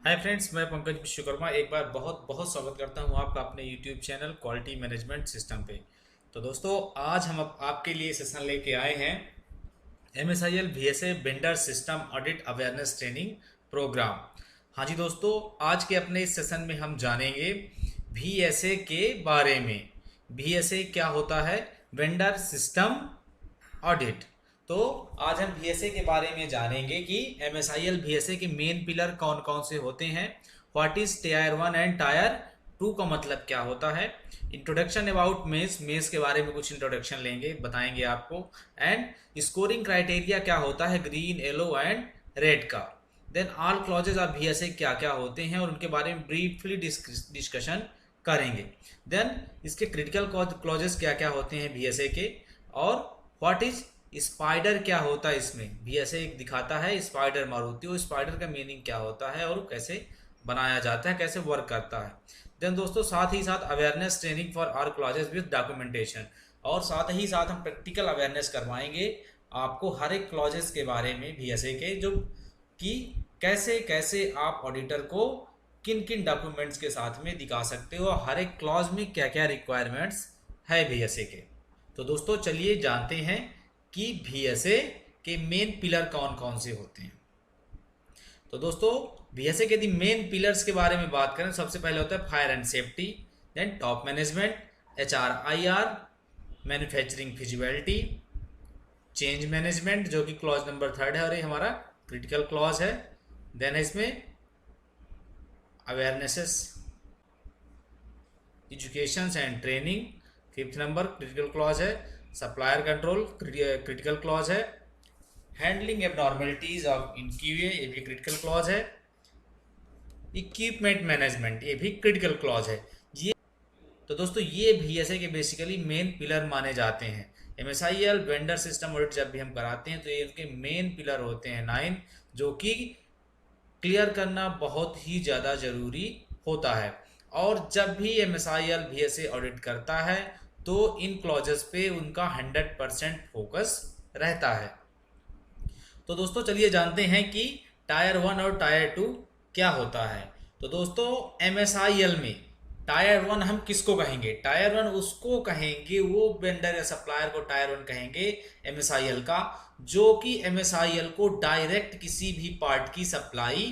Hi friends, मैं पंकज विश्वकर्मा एक बार बहुत बहुत स्वागत करता हूं आपका अपने YouTube channel quality management system पे। तो दोस्तों, आज हम आपके लिए सेशन लेके आए हैं MSIL VSA vendor system audit awareness training program. हाँ जी दोस्तों, आज के अपने इस सेशन में हम जानेंगे VSA के बारे में। VSA क्या होता है? Vendor system audit. तो आज हम VSA के बारे में जानेंगे कि MSIL VSA के मेन पिलर कौन कौन से होते हैं, what is tyre 1 and tyre 2 का मतलब क्या होता है, इंट्रोडक्शन अबाउट मेस, मेस के बारे में कुछ इंट्रोडक्शन लेंगे, बताएंगे आपको, एंड स्कोरिंग क्राइटेरिया क्या होता है ग्रीन, येलो एंड रेड का। Then all clauses of VSA क्या क्या होते हैं और उनके बारे में ब्रीफली डिस्कशन करेंगे। देन इसके क्रिटिकल क्लॉजेस क्या क्या होते हैं VSA के, और व्हाट इज स्पाइडर क्या होता है। इसमें VSA एक दिखाता है स्पाइडर मारुति, वो स्पाइडर का मीनिंग क्या होता है और कैसे बनाया जाता है, कैसे वर्क करता है। देन दोस्तों, साथ ही साथ awareness training for our clauses with documentation, और साथ ही साथ हम प्रैक्टिकल अवेयरनेस करवाएंगे आपको हर एक क्लॉजेस के बारे में VSA के, जो कि कैसे कैसे आप ऑडिटर को किन किन डॉक्यूमेंट्स के साथ में दिखा सकते हो, हर एक क्लॉज में क्या क्या रिक्वायरमेंट्स है VSA के। तो दोस्तों चलिए जानते हैं कि VSA के मेन पिलर कौन कौन से होते हैं। तो दोस्तों, VSA के यदि मेन पिलर्स के बारे में बात करें, सबसे पहले होता है fire and safety, then top management, HRIR, manufacturing feasibility, change management जो कि क्लॉज नंबर 3 है और ये हमारा क्रिटिकल क्लॉज है। देन है इसमें awarenesses, education and training, 5th number critical clause है। सप्लायर कंट्रोल क्रिटिकल क्लॉज है। हैंडलिंग एबनॉर्मेलिटीज ऑफ इनक्यूए, ये भी क्रिटिकल क्लॉज है। इक्विपमेंट मैनेजमेंट, ये भी क्रिटिकल क्लॉज है। ये तो दोस्तों, ये VSA के बेसिकली मेन पिलर माने जाते हैं। MSIL वेंडर सिस्टम ऑडिट जब भी हम कराते हैं तो ये उनके मेन पिलर होते हैं 9, जो कि क्लियर करना बहुत ही ज़्यादा ज़रूरी होता है। और जब भी MSIL VSA ऑडिट करता है तो इन क्लॉजेस पे उनका 100% फोकस रहता है। तो दोस्तों चलिए जानते हैं कि टायर 1 और टायर 2 क्या होता है। तो दोस्तों, MSIL में टायर 1 हम किसको कहेंगे? टायर 1 उसको कहेंगे, वो वेंडर या सप्लायर को टायर 1 कहेंगे MSIL का, जो कि MSIL को डायरेक्ट किसी भी पार्ट की सप्लाई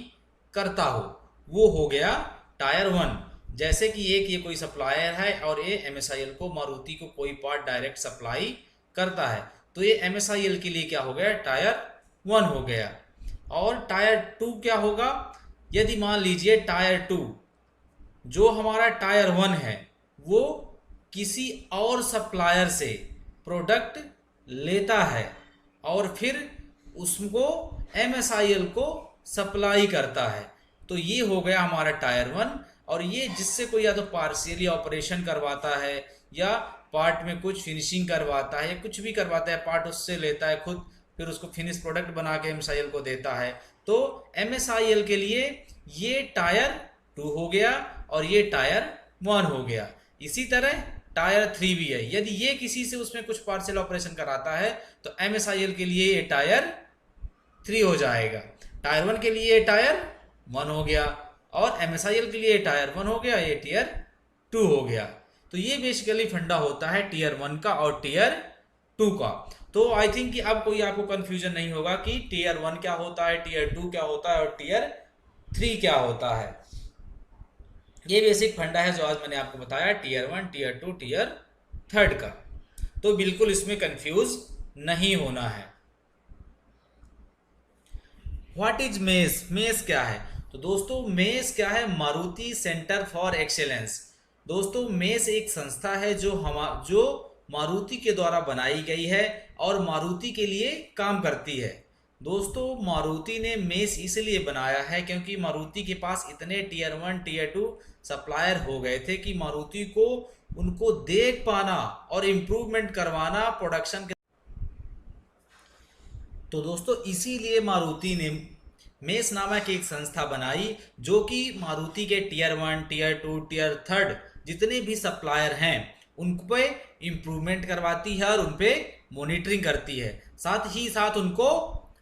करता हो, वो हो गया टायर 1। जैसे कि एक ये कोई सप्लायर है और ये MSIL को, मारुति को कोई पार्ट डायरेक्ट सप्लाई करता है, तो ये MSIL के लिए क्या हो गया? टायर 1 हो गया। और टायर 2 क्या होगा? यदि मान लीजिए टायर 2, जो हमारा टायर 1 है, वो किसी और सप्लायर से प्रोडक्ट लेता है और फिर उसको MSIL को सप्लाई करता है, तो ये हो गया हमारा टायर 1। और ये जिससे कोई या तो पार्शियली ऑपरेशन करवाता है या पार्ट में कुछ फिनिशिंग करवाता है या कुछ भी करवाता है, पार्ट उससे लेता है खुद, फिर उसको फिनिश प्रोडक्ट बना के MSIL को देता है, तो MSIL के लिए ये टायर 2 हो गया और ये टायर 1 हो गया। इसी तरह टायर 3 भी है, यदि ये किसी से उसमें कुछ पार्शियल ऑपरेशन कराता है तो MSIL के लिए ये टायर 3 हो जाएगा। टायर 1 के लिए ये टायर 1 हो गया और MSIL के लिए टायर 1 हो गया, ये टीयर 2 हो गया। तो ये बेसिकली फंडा होता है टीयर 1 का और टीयर 2 का। तो आई थिंक कि अब कोई आपको कंफ्यूजन नहीं होगा कि टीयर 1 क्या होता है, टीयर 2 क्या होता है और टीयर 3 क्या होता है। ये बेसिक फंडा है जो आज मैंने आपको बताया, टीयर 1, टीयर 2, टीयर 3 का। तो बिल्कुल इसमें कंफ्यूज नहीं होना है। What is mess? मेस क्या है? तो दोस्तों, मेस क्या है? Maruti centre for excellence. दोस्तों, मेस एक संस्था है जो मारुति के द्वारा बनाई गई है और मारुति के लिए काम करती है। दोस्तों, मारुति ने मेस इसलिए बनाया है क्योंकि मारुति के पास इतने टीयर 1, टीयर 2 सप्लायर हो गए थे कि मारुति को उनको देख पाना और इम्प्रूवमेंट करवाना प्रोडक्शन के। तो दोस्तों, इसीलिए मारुति ने मेस नामक एक संस्था बनाई, जो कि मारुति के टीयर 1, टीयर 2, टीयर 3 जितने भी सप्लायर हैं उन पे इम्प्रूवमेंट करवाती है और उन पे मॉनिटरिंग करती है। साथ ही साथ उनको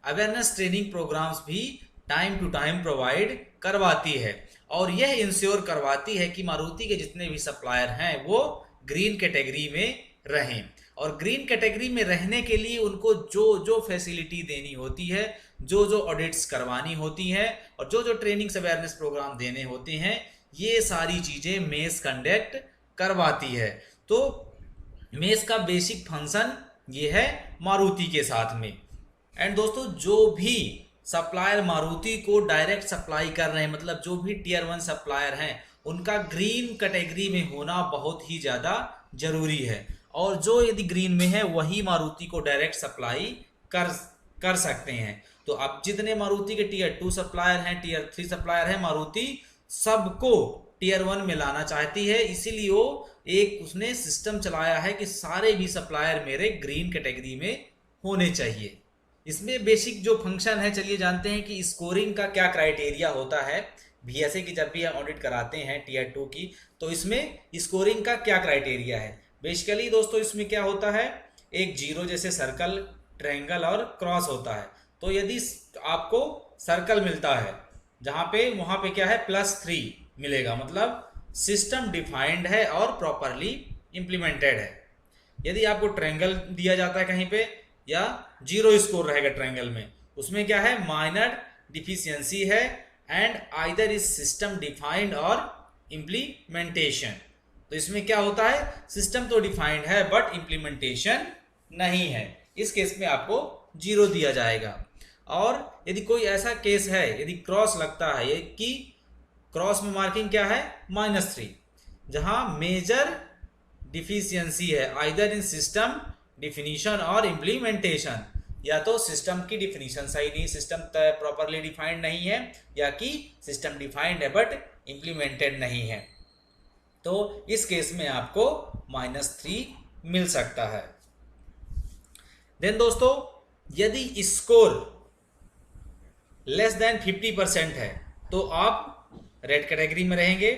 अवेयरनेस ट्रेनिंग प्रोग्राम्स भी टाइम टू टाइम प्रोवाइड करवाती है और यह इंश्योर करवाती है कि मारुति के जितने भी सप्लायर हैं वो ग्रीन कैटेगरी में रहें। और ग्रीन कैटेगरी में रहने के लिए उनको जो जो फैसिलिटी देनी होती है, जो जो ऑडिट्स करवानी होती है और जो जो ट्रेनिंग्स अवेयरनेस प्रोग्राम देने होते हैं, ये सारी चीज़ें मेस कंडक्ट करवाती है। तो मेस का बेसिक फंक्शन ये है मारुति के साथ में। एंड दोस्तों, जो भी सप्लायर मारुति को डायरेक्ट सप्लाई कर रहे हैं, मतलब जो भी टियर 1 सप्लायर हैं, उनका ग्रीन कैटेगरी में होना बहुत ही ज़्यादा जरूरी है। और जो यदि ग्रीन में है वही मारुति को डायरेक्ट सप्लाई कर सकते हैं। तो अब जितने मारुति के टियर 2 सप्लायर हैं, टियर 3 सप्लायर हैं, मारुति सबको टियर 1 में लाना चाहती है। इसीलिए वो एक उसने सिस्टम चलाया है कि सारे भी सप्लायर मेरे ग्रीन कैटेगरी में होने चाहिए। इसमें बेसिक जो फंक्शन है, चलिए जानते हैं कि स्कोरिंग का क्या क्राइटेरिया होता है। बीएसए की जब भी हम ऑडिट कराते हैं टियर 2 की, तो इसमें स्कोरिंग का क्या क्राइटेरिया है। बेसिकली दोस्तों इसमें क्या होता है, एक जीरो जैसे सर्कल, ट्रायंगल और क्रॉस होता है। तो यदि आपको सर्कल मिलता है जहां पे, वहां पे क्या है +3 मिलेगा, मतलब सिस्टम डिफाइंड है और प्रॉपरली इंप्लीमेंटेड है। यदि आपको ट्रायंगल दिया जाता है कहीं पे या जीरो स्कोर रहेगा ट्रायंगल में, उसमें क्या है माइनर डिफिशियंसी है and either is system defined और इंप्लीमेंटेशन। तो इसमें क्या होता है, सिस्टम तो डिफाइंड है बट इंप्लीमेंटेशन नहीं है। इस केस में आपको जीरो दिया जाएगा। और यदि कोई ऐसा केस है, यदि क्रॉस लगता है, ये कि क्रॉस में मार्किंग क्या है -3, जहां मेजर डिफिशियंसी है आइदर इन सिस्टम डिफिनीशन और इम्प्लीमेंटेशन, या तो सिस्टम की डिफिनीशन सही नहीं, सिस्टम प्रॉपरली डिफाइंड नहीं है, या कि सिस्टम डिफाइंड है बट इम्प्लीमेंटेड नहीं है। तो इस केस में आपको -3 मिल सकता है। देन दोस्तों, यदि स्कोर लेस देन 50% है तो आप रेड कैटेगरी में रहेंगे,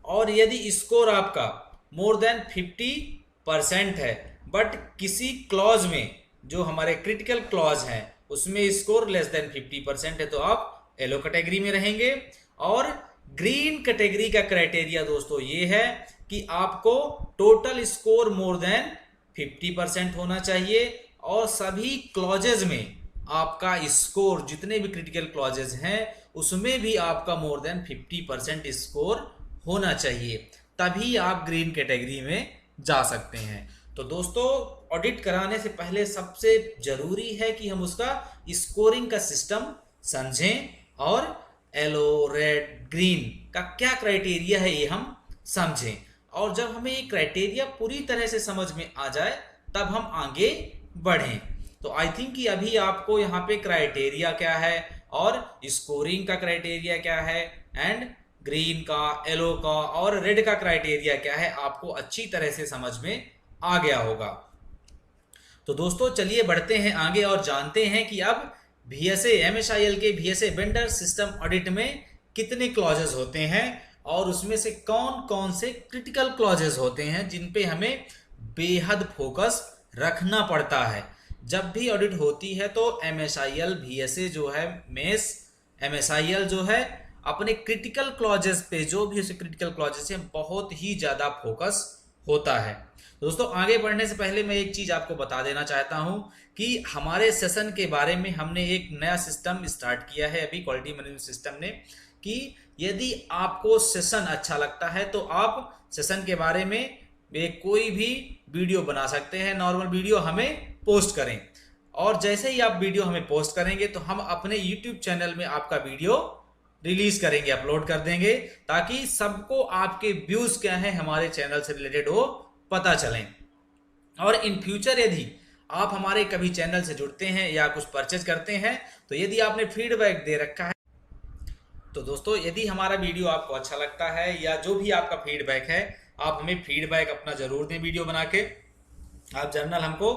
और यदि स्कोर आपका मोर देन 50% है बट किसी क्लॉज में, जो हमारे क्रिटिकल क्लॉज हैं, उसमें स्कोर लेस देन 50% है तो आप येलो कैटेगरी में रहेंगे। और ग्रीन कैटेगरी का क्राइटेरिया दोस्तों ये है कि आपको टोटल स्कोर मोर देन 50% होना चाहिए और सभी क्लॉजेज में आपका स्कोर, जितने भी क्रिटिकल क्लॉजेज हैं उसमें भी आपका मोर देन 50% स्कोर होना चाहिए, तभी आप ग्रीन कैटेगरी में जा सकते हैं। तो दोस्तों, ऑडिट कराने से पहले सबसे जरूरी है कि हम उसका स्कोरिंग का सिस्टम समझें और येलो, रेड, ग्रीन का क्या क्राइटेरिया है ये हम समझें। और जब हमें ये क्राइटेरिया पूरी तरह से समझ में आ जाए तब हम आगे बढ़ें। तो आई थिंक कि अभी आपको यहाँ पे क्राइटेरिया क्या है और स्कोरिंग का क्राइटेरिया क्या है एंड ग्रीन का, येलो का और रेड का क्राइटेरिया क्या है, आपको अच्छी तरह से समझ में आ गया होगा। तो दोस्तों चलिए बढ़ते हैं आगे और जानते हैं कि अब बीएसए एमएसआईएल के बीएसए वेंडर सिस्टम ऑडिट में कितने क्लॉजेस होते हैं और उसमें से कौन कौन से क्रिटिकल क्लॉजेस होते हैं जिन पे हमें बेहद फोकस रखना पड़ता है। जब भी ऑडिट होती है तो एमएसआईएल बीएसए जो है, मेस एमएसआईएल जो है, अपने क्रिटिकल क्लॉजेस पे, जो भी उसे क्रिटिकल क्लॉजेस हैं, बहुत ही ज्यादा फोकस होता है। दोस्तों आगे बढ़ने से पहले मैं एक चीज आपको बता देना चाहता हूं कि हमारे सेशन के बारे में हमने एक नया सिस्टम स्टार्ट किया है अभी क्वालिटी मैनेजमेंट सिस्टम ने, कि यदि आपको सेशन अच्छा लगता है तो आप सेशन के बारे में कोई भी वीडियो बना सकते हैं, नॉर्मल वीडियो हमें पोस्ट करें, और जैसे ही आप वीडियो हमें पोस्ट करेंगे तो हम अपने यूट्यूब चैनल में आपका वीडियो रिलीज करेंगे, अपलोड कर देंगे, ताकि सबको आपके व्यूज क्या है हमारे चैनल से रिलेटेड वो पता चलें। और इन फ्यूचर यदि आप हमारे कभी चैनल से जुड़ते हैं या कुछ परचेज करते हैं, तो यदि आपने फीडबैक दे रखा है, तो दोस्तों यदि हमारा वीडियो आपको अच्छा लगता है या जो भी आपका फीडबैक है, आप हमें फीडबैक अपना जरूर दें वीडियो बना के। आप जर्नल हमको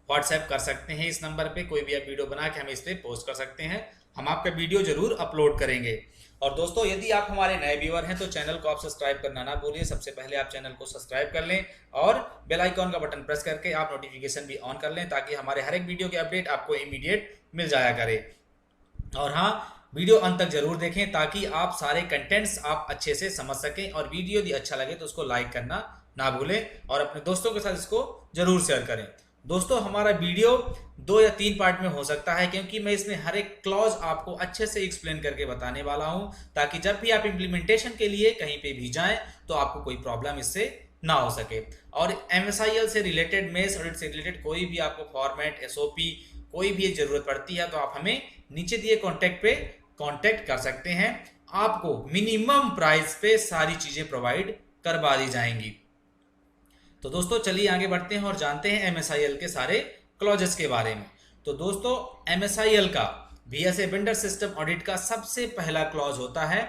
व्हाट्सएप कर सकते हैं, इस नंबर पे कोई भी आप वीडियो बना के हमें इस पर पोस्ट कर सकते हैं, हम आपका वीडियो जरूर अपलोड करेंगे। और दोस्तों यदि आप हमारे नए व्यूअर हैं तो चैनल को आप सब्सक्राइब करना ना भूलिए। सबसे पहले आप चैनल को सब्सक्राइब कर लें और बेल आइकॉन का बटन प्रेस करके आप नोटिफिकेशन भी ऑन कर लें, ताकि हमारे हर एक वीडियो के अपडेट आपको इमीडिएट मिल जाया करे। और हाँ, वीडियो अंत तक जरूर देखें ताकि आप सारे कंटेंट्स आप अच्छे से समझ सकें, और वीडियो यदि अच्छा लगे तो उसको लाइक करना ना भूलें और अपने दोस्तों के साथ इसको जरूर शेयर करें। दोस्तों हमारा वीडियो 2 या 3 पार्ट में हो सकता है, क्योंकि मैं इसमें हर एक क्लॉज आपको अच्छे से एक्सप्लेन करके बताने वाला हूं, ताकि जब भी आप इम्प्लीमेंटेशन के लिए कहीं पे भी जाएं तो आपको कोई प्रॉब्लम इससे ना हो सके। और MSIL से रिलेटेड, मेस ऑडिट से रिलेटेड कोई भी आपको फॉर्मेट, SOP कोई भी जरूरत पड़ती है तो आप हमें नीचे दिए कॉन्टैक्ट पे कांटेक्ट कर सकते हैं। आपको मिनिमम प्राइस पे सारी चीजें प्रोवाइड करवा दी जाएंगी। तो दोस्तों चलिए आगे बढ़ते हैं और जानते हैं MSIL के सारे क्लॉजेस के बारे में। तो दोस्तों MSIL का VSA वेंडर सिस्टम ऑडिट का सबसे पहला क्लॉज होता है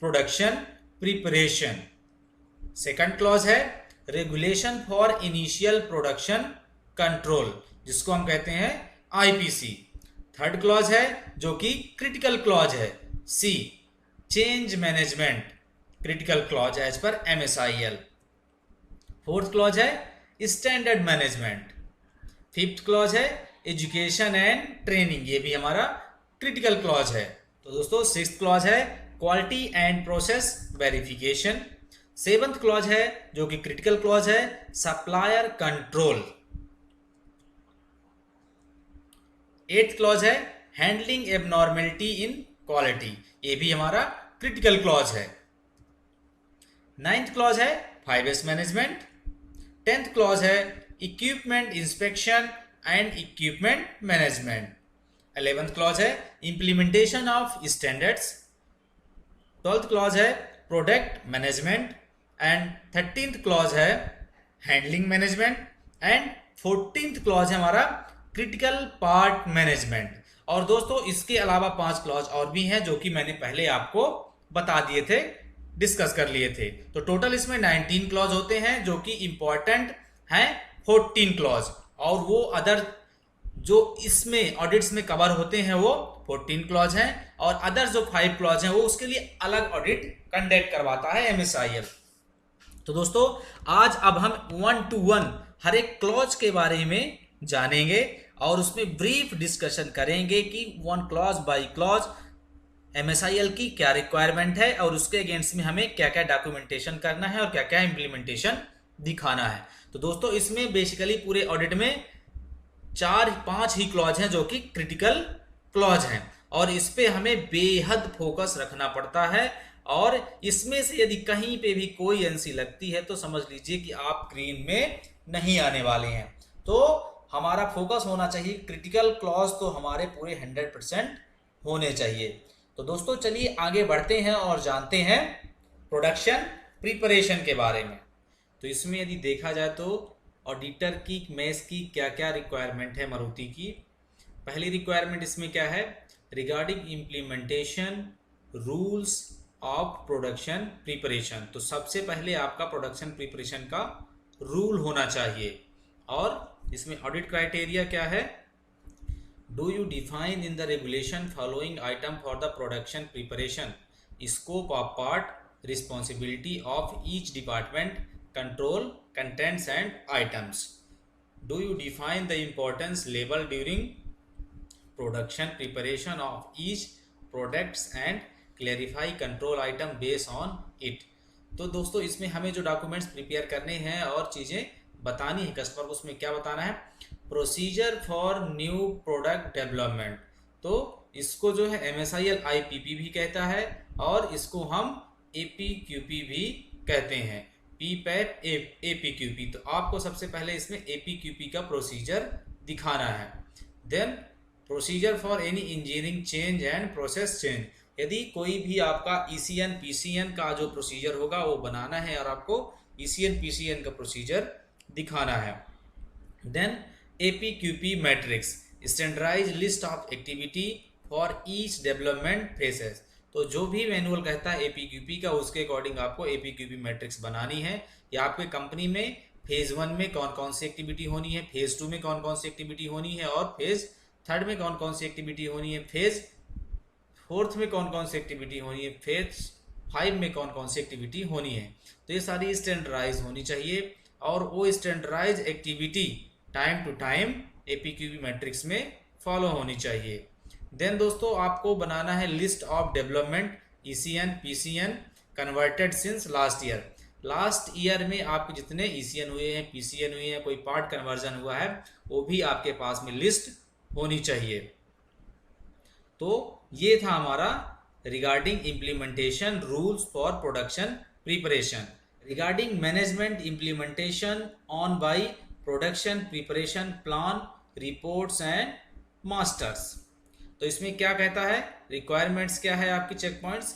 प्रोडक्शन प्रिपरेशन। सेकंड क्लॉज है regulation for initial production control, जिसको हम कहते हैं IPC। थर्ड क्लॉज है जो कि क्रिटिकल क्लॉज है, C change management critical clause as पर MSIL। फोर्थ क्लॉज है स्टैंडर्ड मैनेजमेंट। फिफ्थ क्लॉज है एजुकेशन एंड ट्रेनिंग, ये भी हमारा क्रिटिकल क्लॉज है। तो दोस्तों सिक्स्थ क्लॉज है quality and process verification. Seventh clause है जो कि क्रिटिकल क्लॉज है सप्लायर कंट्रोल। एट्थ क्लॉज है हैंडलिंग एबनॉर्मेलिटी इन क्वालिटी, ये भी हमारा क्रिटिकल क्लॉज है। नाइन्थ क्लॉज है 5S मैनेजमेंट। 10th क्लॉज है equipment inspection and equipment management. 11th clause है implementation of standards. 12th clause है product management and 13th clause है handling management and 14th clause है हमारा क्रिटिकल पार्ट मैनेजमेंट। और दोस्तों इसके अलावा 5 क्लॉज और भी हैं जो कि मैंने पहले आपको बता दिए थे, डिस्कस कर लिए थे। तो टोटल इसमें 19 क्लॉज होते हैं जो कि इंपॉर्टेंट हैं 14 क्लॉज, और वो अदर जो इसमें ऑडिट्स में कवर होते हैं वो 14 क्लॉज हैं, और अदर जो 5 क्लॉज हैं वो उसके लिए अलग ऑडिट कंडक्ट करवाता है MSIL। तो दोस्तों आज अब हम 1 to 1 हर एक क्लॉज के बारे में जानेंगे और उसमें ब्रीफ डिस्कशन करेंगे कि 1 क्लॉज बाय क्लॉज MSIL की क्या रिक्वायरमेंट है और उसके अगेंस्ट में हमें क्या क्या डॉक्यूमेंटेशन करना है और क्या क्या इंप्लीमेंटेशन दिखाना है। तो दोस्तों इसमें बेसिकली पूरे ऑडिट में 4-5 ही क्लॉज हैं जो कि क्रिटिकल क्लॉज हैं, और इस पे हमें बेहद फोकस रखना पड़ता है। और इसमें से यदि कहीं पे भी कोई एनसी लगती है तो समझ लीजिए कि आप ग्रीन में नहीं आने वाले हैं। तो हमारा फोकस होना चाहिए क्रिटिकल क्लॉज, तो हमारे पूरे 100% होने चाहिए। तो दोस्तों चलिए आगे बढ़ते हैं और जानते हैं प्रोडक्शन प्रिपरेशन के बारे में। तो इसमें यदि देखा जाए तो ऑडिटर की, मेस की क्या क्या रिक्वायरमेंट है मारुति की। पहली रिक्वायरमेंट इसमें क्या है, regarding implementation rules of production preparation. तो सबसे पहले आपका प्रोडक्शन प्रिपरेशन का रूल होना चाहिए। और इसमें ऑडिट क्राइटेरिया क्या है, do you define in the regulation following item for the production preparation, scope of part, responsibility of each department, control contents and items, do you define the importance level during production preparation of each products and clarify control item based on it। तो दोस्तों इसमें हमें जो documents prepare करने हैं और चीज़ें बतानी है कस्टमर को, उसमें क्या बताना है, procedure for new product development. तो इसको जो है MSIL IPP भी कहता है और इसको हम APQP भी कहते हैं, PPAP APQP। तो आपको सबसे पहले इसमें APQP का प्रोसीजर दिखाना है। Then procedure for any engineering change and process change, यदि कोई भी आपका ECN PCN का जो प्रोसीजर होगा वो बनाना है और आपको ECN PCN का प्रोसीजर दिखाना है। Then APQP matrix, standardize list of activity for each development phases. तो जो भी मैनुअल कहता है APQP का उसके अकॉर्डिंग आपको APQP मैट्रिक्स बनानी है। या आपके कंपनी में फेज 1 में कौन कौन सी एक्टिविटी होनी है, फेज 2 में कौन कौन सी एक्टिविटी होनी है और फेज 3 में कौन कौन सी एक्टिविटी होनी है, फेज 4 में कौन कौन सी एक्टिविटी होनी है, फेज 5 में कौन कौन सी एक्टिविटी होनी है। तो ये सारी स्टैंडर्डाइज होनी चाहिए और वो standardize activity time to time APQP matrix में फॉलो होनी चाहिए। देन दोस्तों आपको बनाना है list of development ECN PCN converted since last year. Last year में आपके जितने ईसीएन हुए हैं, पीसीएन हुए हैं, कोई पार्ट कन्वर्जन हुआ है, वो भी आपके पास में लिस्ट होनी चाहिए। तो ये था हमारा regarding implementation rules for production preparation. Regarding management implementation on by production preparation plan reports and masters. तो इसमें क्या कहता है, रिक्वायरमेंट्स क्या है आपकी, check points.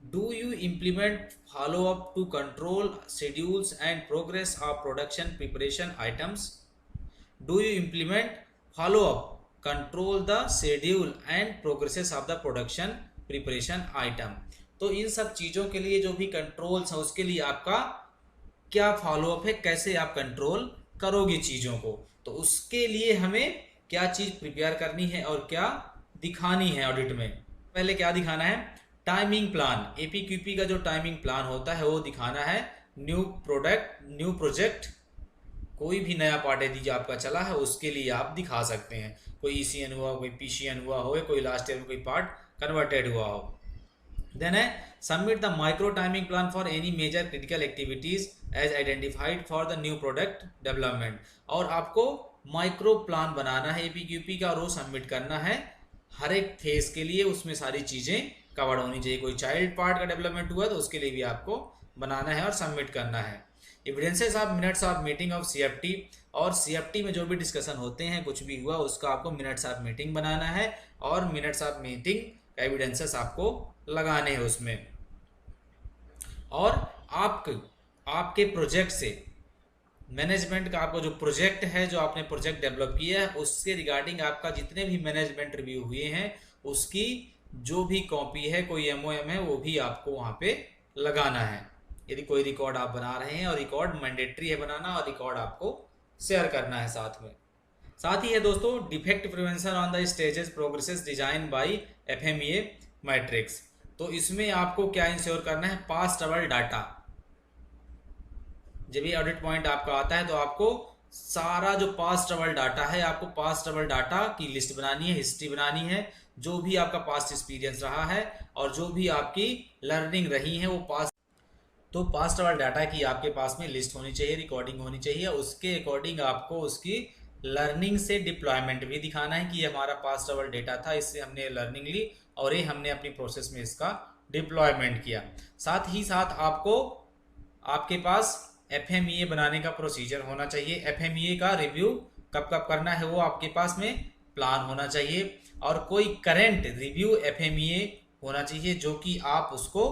Do you implement follow up to control schedules and progress of production preparation items. Do you implement follow up control the schedule and progresses of the production preparation item. तो इन सब चीज़ों के लिए जो भी controls है उसके लिए आपका क्या फॉलो अप है, कैसे आप कंट्रोल करोगे चीज़ों को। तो उसके लिए हमें क्या चीज़ प्रिपेयर करनी है और क्या दिखानी है ऑडिट में। पहले क्या दिखाना है, टाइमिंग प्लान। एपीक्यूपी का जो टाइमिंग प्लान होता है वो दिखाना है। न्यू प्रोजेक्ट, कोई भी नया पार्ट यदि आपका चला है उसके लिए आप दिखा सकते हैं। कोई ईसीएन हुआ, कोई पीसीएन हुआ हो, कोई लास्ट ईयर में कोई पार्ट कन्वर्टेड हुआ हो। देन है submit the micro timing plan for any major critical activities as identified for the new product development. और आपको माइक्रो प्लान बनाना है एपीक्यूपी का और वो सबमिट करना है हर एक फेज के लिए। उसमें सारी चीज़ें कवर होनी चाहिए। कोई चाइल्ड पार्ट का डेवलपमेंट हुआ तो उसके लिए भी आपको बनाना है और सबमिट करना है। Evidences of minutes of meeting of CFT, और सीएफटी में जो भी डिस्कशन होते हैं, कुछ भी हुआ उसका आपको मिनट्स ऑफ मीटिंग बनाना है और मिनट्स ऑफ मीटिंग का एविडेंसेस आपको लगाने हैं उसमें। और आपके प्रोजेक्ट से मैनेजमेंट का आपको जो प्रोजेक्ट है, जो आपने प्रोजेक्ट डेवलप किया है, उससे रिगार्डिंग आपका जितने भी मैनेजमेंट रिव्यू हुए हैं उसकी जो भी कॉपी है, कोई एमओएम है, वो भी आपको वहाँ पे लगाना है। यदि कोई रिकॉर्ड आप बना रहे हैं, और रिकॉर्ड मैंडेटरी है बनाना, और रिकॉर्ड आपको शेयर करना है साथ में। साथ ही है दोस्तों defect prevention on the stages progresses design by FMEA matrix. तो इसमें आपको क्या इंश्योर करना है, पास ट्रबल डाटा। जब ये ऑडिट पॉइंट आपका आता है तो आपको सारा जो पास ट्रबल डाटा है, आपको पास ट्रबल डाटा की लिस्ट बनानी है, हिस्ट्री बनानी है, जो भी आपका पास्ट एक्सपीरियंस रहा है और जो भी आपकी लर्निंग रही है वो पास ट्रबल डाटा की आपके पास में लिस्ट होनी चाहिए, रिकॉर्डिंग होनी चाहिए। उसके अकॉर्डिंग आपको उसकी लर्निंग से डिप्लॉयमेंट भी दिखाना है कि ये हमारा पास ट्रबल डेटा था, इससे हमने लर्निंग ली और ये हमने अपनी प्रोसेस में इसका डिप्लॉयमेंट किया। साथ ही साथ आपको आपके पास एफएमईए बनाने का प्रोसीजर होना चाहिए। एफएमईए का रिव्यू कब कब करना है वो आपके पास में प्लान होना चाहिए। और कोई करंट रिव्यू एफएमईए होना चाहिए जो कि आप उसको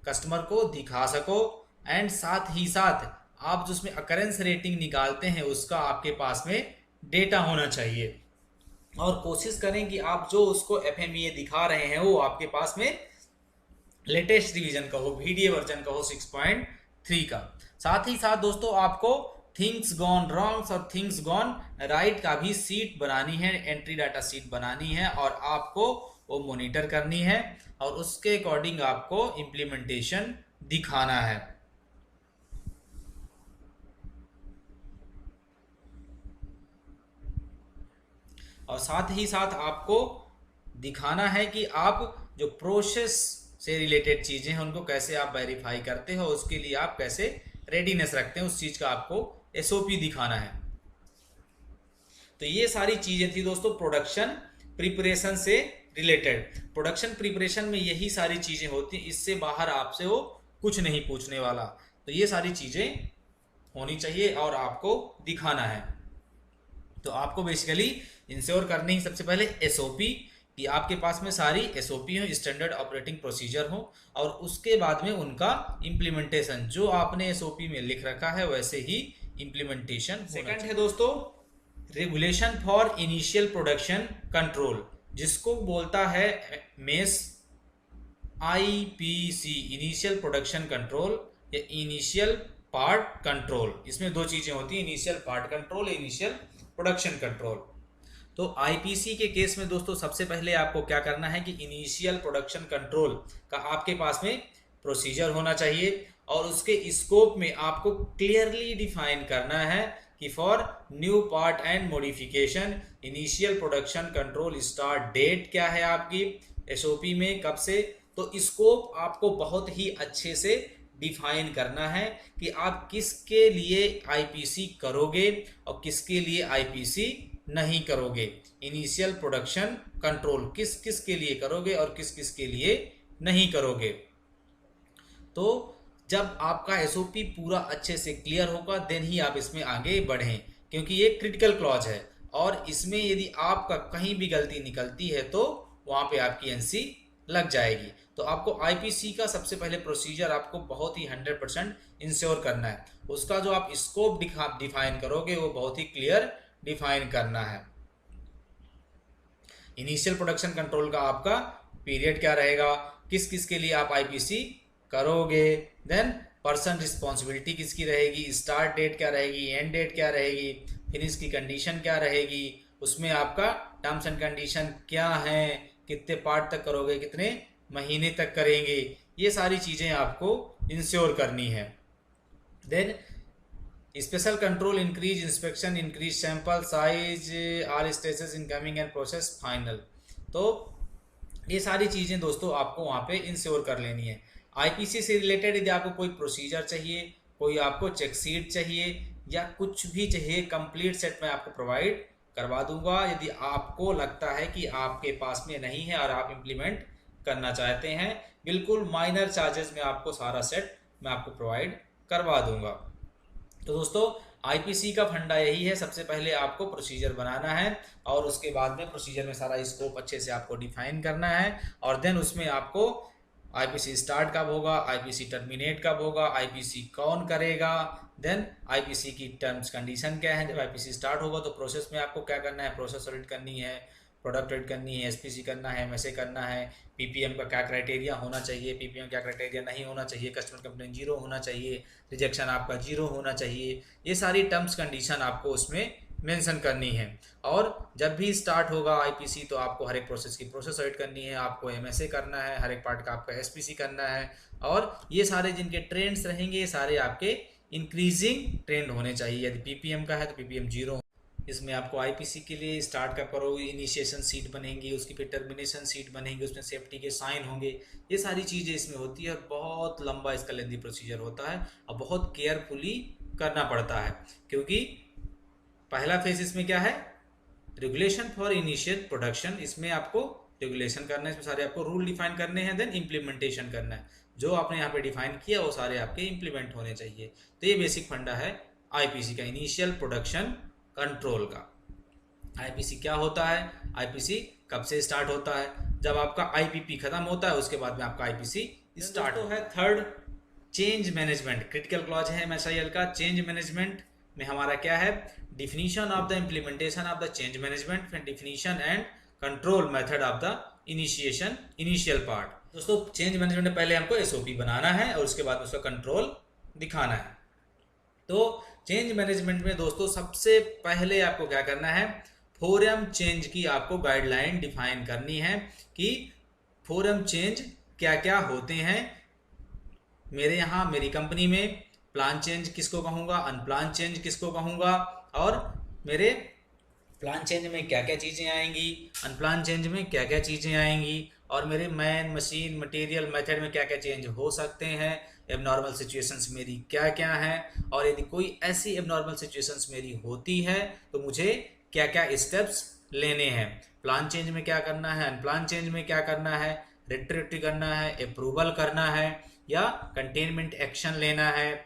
कस्टमर को दिखा सको। एंड साथ ही साथ आप जो उसमें अकरेंस रेटिंग निकालते हैं उसका आपके पास में डेटा होना चाहिए। और कोशिश करें कि आप जो उसको एफएमईए दिखा रहे हैं वो आपके पास में लेटेस्ट रिवीजन का हो, वीडियो वर्जन का हो 6.3 का। साथ ही साथ दोस्तों आपको थिंग्स गॉन रॉन्ग्स और थिंग्स गॉन राइट का भी सीट बनानी है, एंट्री डाटा सीट बनानी है और आपको वो मॉनिटर करनी है और उसके अकॉर्डिंग आपको इम्प्लीमेंटेशन दिखाना है। और साथ ही साथ आपको दिखाना है कि आप जो प्रोसेस से रिलेटेड चीजें हैं उनको कैसे आप वेरीफाई करते हो, उसके लिए आप कैसे रेडीनेस रखते हैं, उस चीज का आपको एसओपी दिखाना है। तो ये सारी चीजें थी दोस्तों प्रोडक्शन प्रिपरेशन से रिलेटेड। प्रोडक्शन प्रिपरेशन में यही सारी चीजें होती हैं, इससे बाहर आपसे वो कुछ नहीं पूछने वाला। तो ये सारी चीजें होनी चाहिए और आपको दिखाना है। तो आपको बेसिकली इंश्योर करनी है सबसे पहले एसओपी कि आपके पास में सारी एसओपी हो, स्टैंडर्ड ऑपरेटिंग प्रोसीजर हो, और उसके बाद में उनका इम्प्लीमेंटेशन जो आपने एसओपी में लिख रखा है वैसे ही इम्प्लीमेंटेशन। सेकंड है दोस्तों regulation for initial production control, जिसको बोलता है mess IPC, initial production control या इनिशियल पार्ट कंट्रोल। इसमें दो चीजें होती हैं, initial part control, initial production control. तो आईपीसी के केस में दोस्तों सबसे पहले आपको क्या करना है कि इनिशियल प्रोडक्शन कंट्रोल का आपके पास में प्रोसीजर होना चाहिए और उसके स्कोप में आपको क्लियरली डिफाइन करना है कि कि for new part and modification initial production control start date क्या है आपकी एसओपी में, कब से। तो स्कोप आपको बहुत ही अच्छे से डिफाइन करना है कि आप किसके लिए आईपीसी करोगे और किसके लिए आईपीसी नहीं करोगे। इनिशियल प्रोडक्शन कंट्रोल किस किस के लिए करोगे और किस किस के लिए नहीं करोगे। तो जब आपका एसओपी पूरा अच्छे से क्लियर होगा देन ही आप इसमें आगे बढ़ें, क्योंकि ये क्रिटिकल क्लॉज है और इसमें यदि आपका कहीं भी गलती निकलती है तो वहां पे आपकी एनसी लग जाएगी। तो आपको आईपीसी का सबसे पहले प्रोसीजर आपको बहुत ही 100% इंश्योर करना है। उसका जो आप स्कोप डिफाइन करोगे वो बहुत ही क्लियर डिफाइन करना है। इनिशियल प्रोडक्शन कंट्रोल का आपका पीरियड क्या रहेगा, किस किस के लिए आप आईपीसी करोगे, देन पर्सन रिस्पॉन्सिबिलिटी किसकी रहेगी, स्टार्ट डेट क्या रहेगी, एंड डेट क्या रहेगी, फिनिश की कंडीशन क्या रहेगी, उसमें आपका टर्म्स एंड कंडीशन क्या है, कितने पार्ट तक करोगे, कितने महीने तक करेंगे, ये सारी चीजें आपको इंश्योर करनी है। Then special control increase inspection increase sample size all stages incoming and process final. तो ये सारी चीजें दोस्तों आपको वहां पे इंश्योर कर लेनी है। आईपीसी से रिलेटेड यदि आपको कोई प्रोसीजर चाहिए, कोई आपको चेक शीट चाहिए या कुछ भी चाहिए, कंप्लीट सेट में आपको प्रोवाइड करवा दूंगा। यदि आपको लगता है कि आपके पास में नहीं है और आप इम्प्लीमेंट करना चाहते हैं, बिल्कुल माइनर चार्जेस में आपको सारा सेट मैं आपको प्रोवाइड करवा दूंगा। तो दोस्तों आईपीसी का फंडा यही है, सबसे पहले आपको प्रोसीजर बनाना है और उसके बाद में प्रोसीजर में सारा स्कोप अच्छे से आपको डिफाइन करना है और देन उसमें आपको आईपीसी स्टार्ट कब होगा, आईपीसी टर्मिनेट कब होगा, आईपीसी कौन करेगा, देन आईपीसी की टर्म्स कंडीशन क्या है। जब आईपीसी स्टार्ट होगा तो प्रोसेस में आपको क्या करना है, प्रोसेस ऑडिट करनी है, प्रोडक्ट ऑडिट करनी है, एसपीसी करना है, एमएसए करना है, पीपीएम का क्या क्राइटेरिया होना चाहिए, पीपीएम क्या क्राइटेरिया नहीं होना चाहिए, कस्टमर कंप्लेन जीरो होना चाहिए, रिजेक्शन आपका जीरो होना चाहिए, ये सारी टर्म्स कंडीशन आपको उसमें मेंशन करनी है। और जब भी स्टार्ट होगा आईपीसी तो आपको हर एक प्रोसेस की प्रोसेस ऑडिट करनी है, आपको एमएसए करना है, हर एक पार्ट का आपका एसपीसी करना है और ये सारे जिनके ट्रेंड्स रहेंगे ये सारे आपके इंक्रीजिंग ट्रेंड होने चाहिए। यदि पीपीएम का है तो पीपीएम जीरो। इसमें आपको आईपीसी के लिए स्टार्ट कब करोगे, इनिशिएशन सीट बनेगी, उसकी फिर टर्मिनेशन सीट बनेगी, उसमें सेफ्टी के साइन होंगे, ये सारी चीज़ें इसमें होती है और बहुत लंबा इसका लेंदी प्रोसीजर होता है और बहुत केयरफुली करना पड़ता है। क्योंकि पहला फेज इसमें क्या है, रेगुलेशन फॉर इनिशियल प्रोडक्शन, इसमें आपको रेगुलेशन करना है, इसमें सारे आपको रूल डिफाइन करने हैं, देन इम्प्लीमेंटेशन करना है, जो आपने यहाँ पे डिफाइन किया वो सारे आपके इम्प्लीमेंट होने चाहिए। तो ये बेसिक फंडा है आईपीसी का, इनिशियल प्रोडक्शन कंट्रोल का। आईपीसी क्या होता है, आईपीसी कब से स्टार्ट होता है, जब आपका आईपीपी खत्म होता है उसके बाद में आपका आईपीसी स्टार्ट है। Third change management, critical clause है एमएसआईएल का। चेंज मैनेजमेंट में हमारा क्या है, definition of the implementation of the change management, फिर definition and control method of the initiation initial part. दोस्तों चेंज मैनेजमेंट में पहले हमको एसओपी बनाना है और उसके बाद उसका कंट्रोल दिखाना है। तो चेंज मैनेजमेंट में दोस्तों सबसे पहले आपको क्या करना है, फोरम चेंज की आपको गाइडलाइन डिफाइन करनी है कि फोरम चेंज क्या क्या होते हैं। मेरे यहाँ मेरी कंपनी में प्लान चेंज किसको कहूँगा, अनप्लान चेंज किसको कहूँगा और मेरे प्लान चेंज में क्या क्या चीज़ें आएंगी, अनप्लान चेंज में क्या क्या चीज़ें आएंगी और मेरे मैन मशीन मटेरियल मेथड में क्या क्या चेंज हो सकते हैं, एबनॉर्मल सिचुएशंस मेरी क्या क्या हैं और यदि कोई ऐसी एबनॉर्मल सिचुएशंस मेरी होती है तो मुझे क्या क्या स्टेप्स लेने हैं, प्लान चेंज में क्या करना है, अनप्लान चेंज में क्या करना है, रेट्रोएक्टिव करना है, अप्रूवल करना है या कंटेनमेंट एक्शन लेना है।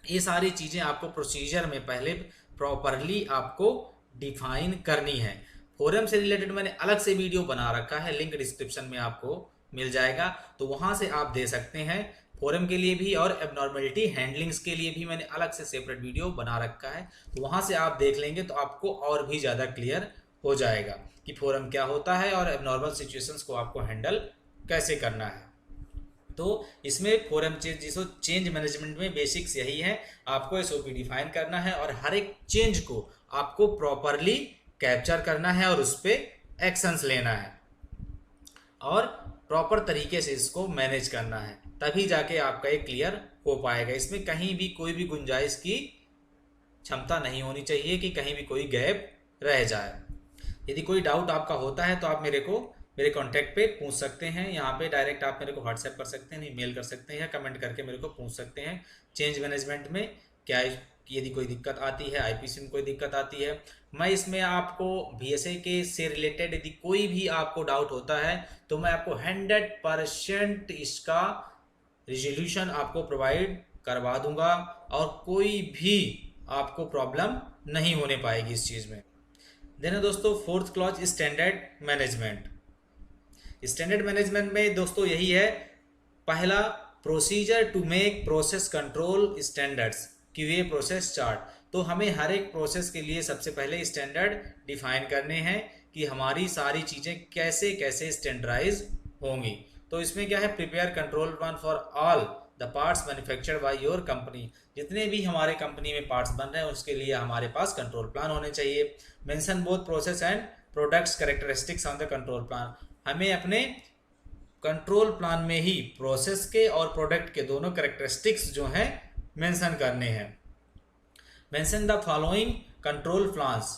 ये सारी चीज़ें आपको प्रोसीजर में पहले प्रॉपरली आपको डिफाइन करनी है। फोरम से रिलेटेड मैंने अलग से वीडियो बना रखा है, लिंक डिस्क्रिप्शन में आपको मिल जाएगा, तो वहां से आप दे सकते हैं। फोरम के लिए भी और एबनॉर्मलिटी हैंडलिंग्स के लिए भी मैंने अलग से सेपरेट वीडियो बना रखा है, तो वहां से आप देख लेंगे तो आपको और भी ज़्यादा क्लियर हो जाएगा कि फोरम क्या होता है और एबनॉर्मल सिचुएशंस को आपको हैंडल कैसे करना है। तो इसमें फोरम चेंज मैनेजमेंट में बेसिक्स यही है, आपको एसओपी डिफाइन करना है और हर एक चेंज को आपको प्रॉपरली कैप्चर करना है और उस पर एक्शंस लेना है और प्रॉपर तरीके से इसको मैनेज करना है, तभी जाके आपका ये क्लियर हो पाएगा। इसमें कहीं भी कोई भी गुंजाइश की क्षमता नहीं होनी चाहिए कि कहीं भी कोई गैप रह जाए। यदि कोई डाउट आपका होता है तो आप मेरे कॉन्टैक्ट पे पूछ सकते हैं। यहाँ पे डायरेक्ट आप मेरे को व्हाट्सएप कर सकते हैं, ईमेल कर सकते हैं, या कमेंट करके मेरे को पूछ सकते हैं। चेंज मैनेजमेंट में क्या यदि कोई दिक्कत आती है, आईपीसी में कोई दिक्कत आती है, मैं इसमें आपको बीएसए के से रिलेटेड यदि कोई भी आपको डाउट होता है तो मैं आपको 100% इसका रिजोल्यूशन आपको प्रोवाइड करवा दूंगा, और कोई भी आपको प्रॉब्लम नहीं होने पाएगी इस चीज़ में। देन दोस्तों fourth clause standard management. Standard management में दोस्तों यही है, पहला procedure to make process control standards QA process chart. तो हमें हर एक प्रोसेस के लिए सबसे पहले स्टैंडर्ड डिफाइन करने हैं कि हमारी सारी चीज़ें कैसे कैसे स्टैंडर्डाइज होंगी। तो इसमें क्या है, prepare control plan for all the parts manufactured by your company. जितने भी हमारे कंपनी में पार्ट्स बन रहे हैं उसके लिए हमारे पास कंट्रोल प्लान होने चाहिए। Mention both process and products characteristics on the control plan. हमें अपने कंट्रोल प्लान में ही प्रोसेस के और प्रोडक्ट के दोनों कैरेक्टरिस्टिक्स जो हैं मेंशन करने हैं। Mention the following control plans: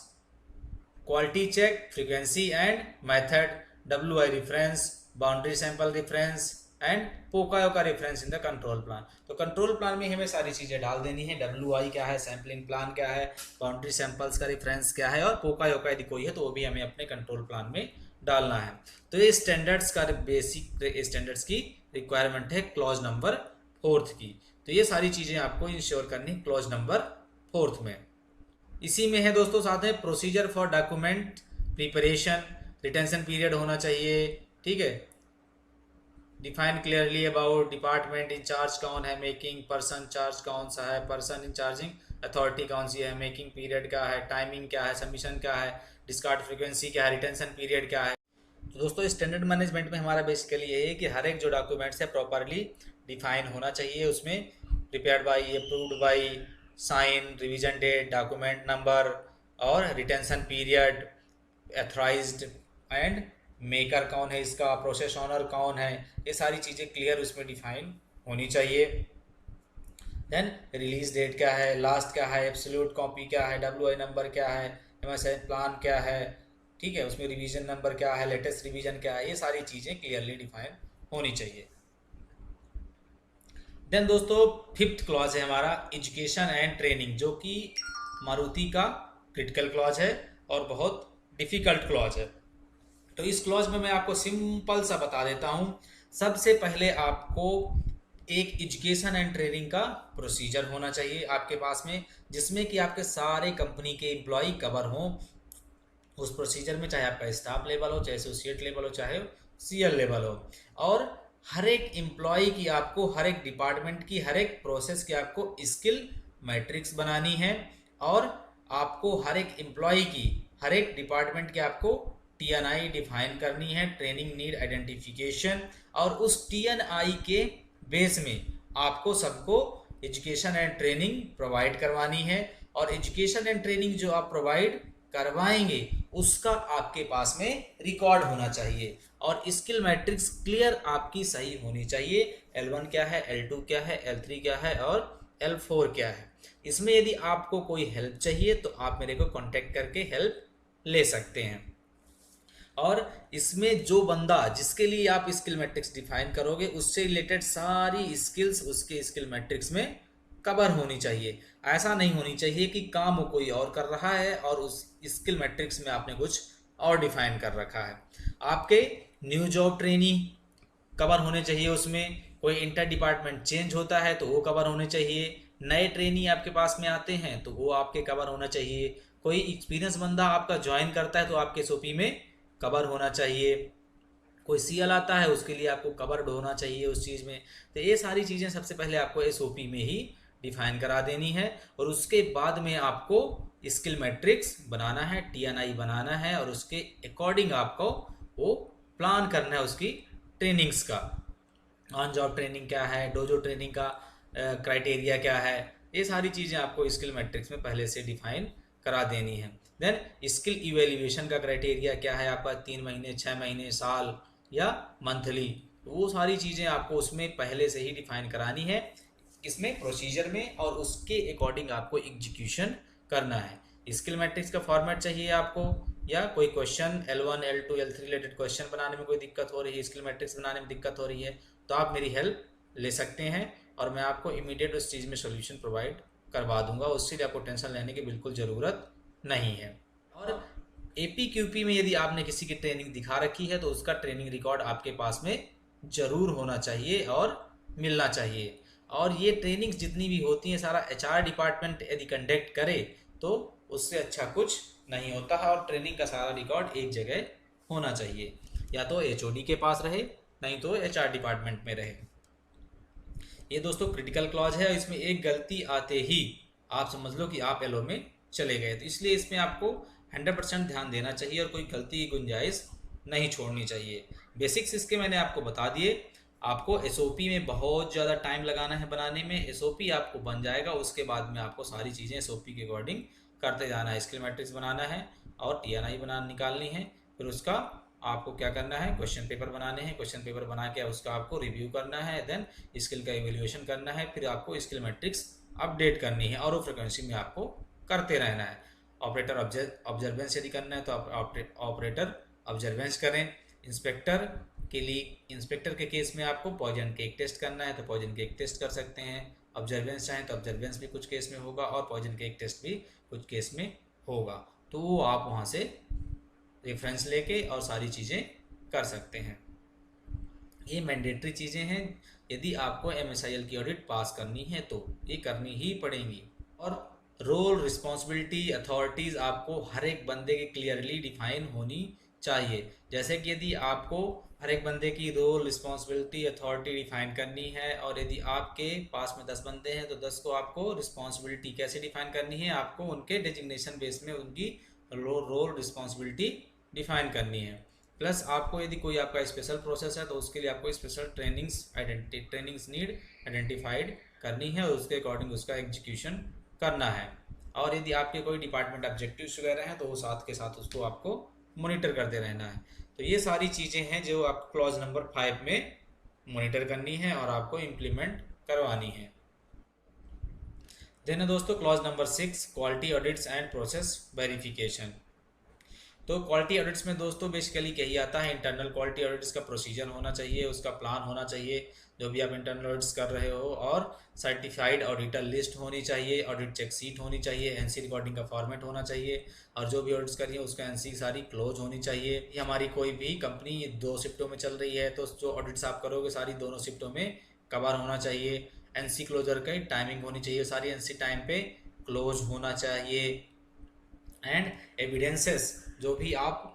quality check, frequency and method, WI reference, boundary sample reference and pokayoke का reference in the control plan. तो कंट्रोल प्लान में हमें सारी चीज़ें डाल देनी है। WI क्या है, सैम्पलिंग प्लान क्या है, बाउंड्री सैंपल्स का रेफरेंस क्या है, और पोकायो का यदि कोई है तो वो भी हमें अपने कंट्रोल प्लान में डालना है। तो ये स्टैंडर्ड्स का बेसिक स्टैंडर्ड्स की रिक्वायरमेंट है क्लॉज नंबर 4 की। तो ये सारी चीज़ें आपको इंश्योर करनी क्लॉज नंबर 4 में। इसी में है दोस्तों साथ में procedure for document preparation, retention period होना चाहिए, ठीक है। Define clearly about department incharge कौन है, मेकिंग पर्सन चार्ज कौन सा है, पर्सन इन चार्जिंग अथॉरिटी कौन सी है, मेकिंग पीरियड क्या है, टाइमिंग क्या है, सबमिशन क्या है, डिस्कार्ड फ्रीक्वेंसी क्या है, रिटेंशन पीरियड क्या है। तो दोस्तों स्टैंडर्ड मैनेजमेंट में हमारा बेसिकली ये है कि हर एक जो डॉक्यूमेंट्स है प्रॉपरली डिफाइन होना चाहिए। उसमें prepared by, approved by, sign, revision date, document number और retention period, authorized and maker कौन है इसका, प्रोसेस ऑनर कौन है, ये सारी चीज़ें क्लियर उसमें डिफाइन होनी चाहिए। देन रिलीज डेट क्या है, लास्ट क्या है, एब्सोल्यूट कॉपी क्या है, WI नंबर क्या है, MSN प्लान क्या है, ठीक है, उसमें रिवीजन नंबर क्या है, लेटेस्ट रिवीजन क्या है, ये सारी चीज़ें क्लियरली डिफाइन होनी चाहिए। देन दोस्तों 5th क्लॉज है हमारा एजुकेशन एंड ट्रेनिंग, जो कि मारुति का क्रिटिकल क्लॉज है और बहुत डिफिकल्ट क्लॉज है। तो इस क्लॉज में मैं आपको सिंपल सा बता देता हूँ। सबसे पहले आपको एक एजुकेशन एंड ट्रेनिंग का प्रोसीजर होना चाहिए आपके पास में, जिसमें कि आपके सारे कंपनी के एम्प्लॉय कवर हों उस प्रोसीजर में, चाहे आपका स्टाफ लेवल हो, चाहे एसोसिएट लेवल हो, चाहे CL लेवल हो। और हर एक एम्प्लॉय की आपको, हर एक डिपार्टमेंट की, हर एक प्रोसेस की आपको स्किल मैट्रिक्स बनानी है, और आपको हर एक एम्प्लॉय की, हर एक डिपार्टमेंट की आपको TNI डिफाइन करनी है, ट्रेनिंग नीड आइडेंटिफिकेशन, और उस TNI के बेस में आपको सबको एजुकेशन एंड ट्रेनिंग प्रोवाइड करवानी है। और एजुकेशन एंड ट्रेनिंग जो आप प्रोवाइड करवाएंगे उसका आपके पास में रिकॉर्ड होना चाहिए, और स्किल मैट्रिक्स क्लियर आपकी सही होनी चाहिए। L1 क्या है, L2 क्या है, L3 क्या है और L4 क्या है। इसमें यदि आपको कोई हेल्प चाहिए तो आप मेरे को कांटेक्ट करके हेल्प ले सकते हैं। और इसमें जो बंदा जिसके लिए आप स्किल मैट्रिक्स डिफाइन करोगे उससे रिलेटेड सारी स्किल्स उसके स्किल मैट्रिक्स में कवर होनी चाहिए। ऐसा नहीं होनी चाहिए कि काम वो कोई और कर रहा है और उस स्किल मैट्रिक्स में आपने कुछ और डिफाइन कर रखा है। आपके न्यू जॉब ट्रेनी कवर होने चाहिए, उसमें कोई इंटर डिपार्टमेंट चेंज होता है तो वो कवर होने चाहिए, नए ट्रेनी आपके पास में आते हैं तो वो आपके कवर होना चाहिए, कोई एक्सपीरियंस बंदा आपका ज्वाइन करता है तो आपके SOP में कवर होना चाहिए, कोई CL आता है उसके लिए आपको कवर्ड होना चाहिए उस चीज़ में। तो ये सारी चीज़ें सबसे पहले आपको SOP में ही डिफाइन करा देनी है, और उसके बाद में आपको स्किल मैट्रिक्स बनाना है, TNI बनाना है, और उसके अकॉर्डिंग आपको वो प्लान करना है उसकी ट्रेनिंग्स का। ऑन जॉब ट्रेनिंग क्या है, डोजो ट्रेनिंग का क्राइटेरिया क्या है, ये सारी चीज़ें आपको स्किल मैट्रिक्स में पहले से डिफाइन करा देनी है। देन स्किल इवेल्युएशन का क्राइटेरिया क्या है आपका, 3 महीने, 6 महीने, साल या मंथली, वो सारी चीज़ें आपको उसमें पहले से ही डिफाइन करानी है इसमें प्रोसीजर में, और उसके अकॉर्डिंग आपको एग्जीक्यूशन करना है। स्किल मैट्रिक्स का फॉर्मेट चाहिए आपको, या कोई question L1 L2 L3 related question बनाने में कोई दिक्कत हो रही है, स्किल मैट्रिक्स बनाने में दिक्कत हो रही है, तो आप मेरी हेल्प ले सकते हैं और मैं आपको इमीडिएट उस चीज़ में सोल्यूशन प्रोवाइड करवा दूंगा। उससे लिए आपको टेंशन लेने की बिल्कुल ज़रूरत नहीं है। और APQP में यदि आपने किसी की ट्रेनिंग दिखा रखी है तो उसका ट्रेनिंग रिकॉर्ड आपके पास में ज़रूर होना चाहिए और मिलना चाहिए। और ये ट्रेनिंग्स जितनी भी होती हैं सारा HR डिपार्टमेंट यदि कंडक्ट करे तो उससे अच्छा कुछ नहीं होता है। और ट्रेनिंग का सारा रिकॉर्ड एक जगह होना चाहिए, या तो HOD के पास रहे, नहीं तो HR डिपार्टमेंट में रहे। ये दोस्तों क्रिटिकल क्लॉज है, इसमें एक गलती आते ही आप समझ लो कि आप LO में चले गए। तो इसलिए इसमें आपको 100% ध्यान देना चाहिए और कोई गलती की गुंजाइश नहीं छोड़नी चाहिए। बेसिक्स इसके मैंने आपको बता दिए। आपको SOP में बहुत ज़्यादा टाइम लगाना है बनाने में। SOP आपको बन जाएगा, उसके बाद में आपको सारी चीज़ें SOP के अकॉर्डिंग करते जाना है। स्किल मैट्रिक्स बनाना है और TNI निकालनी है, फिर उसका आपको क्या करना है, क्वेश्चन पेपर बनाने हैं, क्वेश्चन पेपर बना के उसका आपको रिव्यू करना है, देन स्किल का इवेल्युएशन करना है, फिर आपको स्किल मैट्रिक्स अपडेट करनी है और वो फ्रिक्वेंसी में आपको करते रहना है। ऑपरेटर ऑब्जर्वेंस यदि करना है तो आप ऑपरेटर ऑब्जर्वेंस करें। इंस्पेक्टर के लिए, इंस्पेक्टर के केस में आपको पॉइजन केक टेस्ट करना है तो पॉइजन केक टेस्ट कर सकते हैं। ऑब्जर्वेंस चाहें तो ऑब्जर्वेंस भी कुछ केस में होगा और पॉइजन केक टेस्ट भी कुछ केस में होगा, तो आप वहाँ से रेफरेंस लेके और सारी चीज़ें कर सकते हैं। ये मैंडेटरी चीज़ें हैं, यदि आपको MSIL की ऑडिट पास करनी है तो ये करनी ही पड़ेंगी। और रोल, रिस्पॉन्सिबिलिटी, अथॉरिटीज़ आपको हर एक बंदे की क्लियरली डिफाइन होनी चाहिए। जैसे कि यदि आपको हर एक बंदे की रोल, रिस्पॉन्सिबिलिटी, अथॉरिटी डिफाइन करनी है और यदि आपके पास में 10 बंदे हैं तो 10 को आपको रिस्पॉन्सिबिलिटी कैसे डिफाइन करनी है, आपको उनके डेजिग्नेशन बेस में उनकी रोल रिस्पॉन्सिबिलिटी डिफाइन करनी है। प्लस आपको यदि कोई आपका स्पेशल प्रोसेस है तो उसके लिए आपको स्पेशल ट्रेनिंग्स नीड आइडेंटिफाइड करनी है और उसके अकॉर्डिंग उसका एग्जीक्यूशन करना है। और यदि आपके कोई डिपार्टमेंट ऑब्जेक्टिव्स वगैरह हैं तो वो साथ के साथ उसको आपको मॉनिटर करते रहना है। तो ये सारी चीज़ें हैं जो आपको क्लॉज नंबर 5 में मॉनिटर करनी है और आपको इम्प्लीमेंट करवानी है। देन दोस्तों clause number 6, quality audits and process verification. तो क्वालिटी ऑडिट्स में दोस्तों बेसिकली यही आता है, इंटरनल क्वालिटी ऑडिट्स का प्रोसीजर होना चाहिए, उसका प्लान होना चाहिए जो भी आप इंटरनल ऑडिट्स कर रहे हो, और सर्टिफाइड ऑडिटर लिस्ट होनी चाहिए, ऑडिट चेक शीट होनी चाहिए, NC रिकॉर्डिंग का फॉर्मेट होना चाहिए, और जो भी ऑडिट्स करिए उसका NC सारी क्लोज होनी चाहिए। ये हमारी कोई भी कंपनी 2 शिफ्टों में चल रही है तो जो ऑडिट्स आप करोगे सारी दोनों शिफ्टों में कवर होना चाहिए। NC क्लोजर की टाइमिंग होनी चाहिए, सारी NC टाइम पे क्लोज होना चाहिए। एंड एविडेंसेस, जो भी आप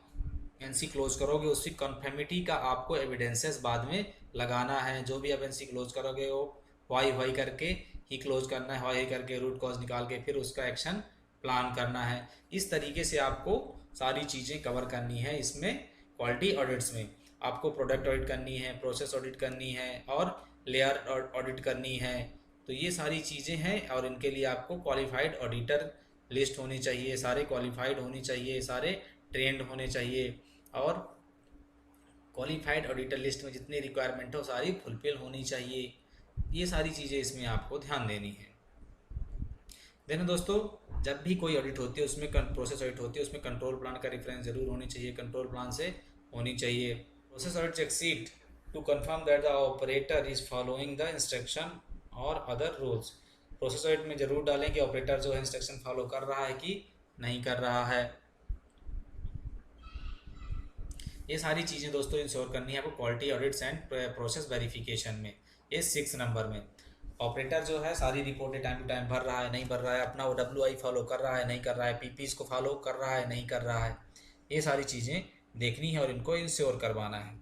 NC क्लोज करोगे उसकी कन्फर्मिटी का आपको एविडेंसेस बाद में लगाना है। जो भी आप NC क्लोज करोगे वो वाई करके ही क्लोज करना है, वाई करके रूट कॉज निकाल के फिर उसका एक्शन प्लान करना है। इस तरीके से आपको सारी चीज़ें कवर करनी है। इसमें क्वालिटी ऑडिट्स में आपको प्रोडक्ट ऑडिट करनी है, प्रोसेस ऑडिट करनी है और लेयर ऑडिट करनी है। तो ये सारी चीज़ें हैं और इनके लिए आपको क्वालिफाइड ऑडिटर लिस्ट होनी चाहिए, सारे क्वालिफाइड होनी चाहिए, सारे ट्रेंड होने चाहिए, और क्वालिफाइड ऑडिटर लिस्ट में जितनी रिक्वायरमेंट हो सारी फुलफिल होनी चाहिए। ये सारी चीज़ें इसमें आपको ध्यान देनी है। देन दोस्तों जब भी कोई ऑडिट होती है उसमें प्रोसेस ऑडिट होती है उसमें कंट्रोल प्लान का रेफरेंस जरूर होनी चाहिए, कंट्रोल प्लान से होनी चाहिए। Process audit check sheet to confirm that the operator is following the instruction और अदर रूल्स। प्रोसेस ऑडिट में जरूर डालें कि ऑपरेटर जो है इंस्ट्रक्शन फॉलो कर रहा है कि नहीं कर रहा है। ये सारी चीज़ें दोस्तों इंश्योर करनी है आपको quality audits and process verification में। ये 6 नंबर में ऑपरेटर जो है सारी रिपोर्टें टाइम टू टाइम भर रहा है नहीं भर रहा है, अपना WI फॉलो कर रहा है नहीं कर रहा है, PPs को फॉलो कर रहा है नहीं कर रहा है, ये सारी चीज़ें देखनी है और इनको इंश्योर करवाना है।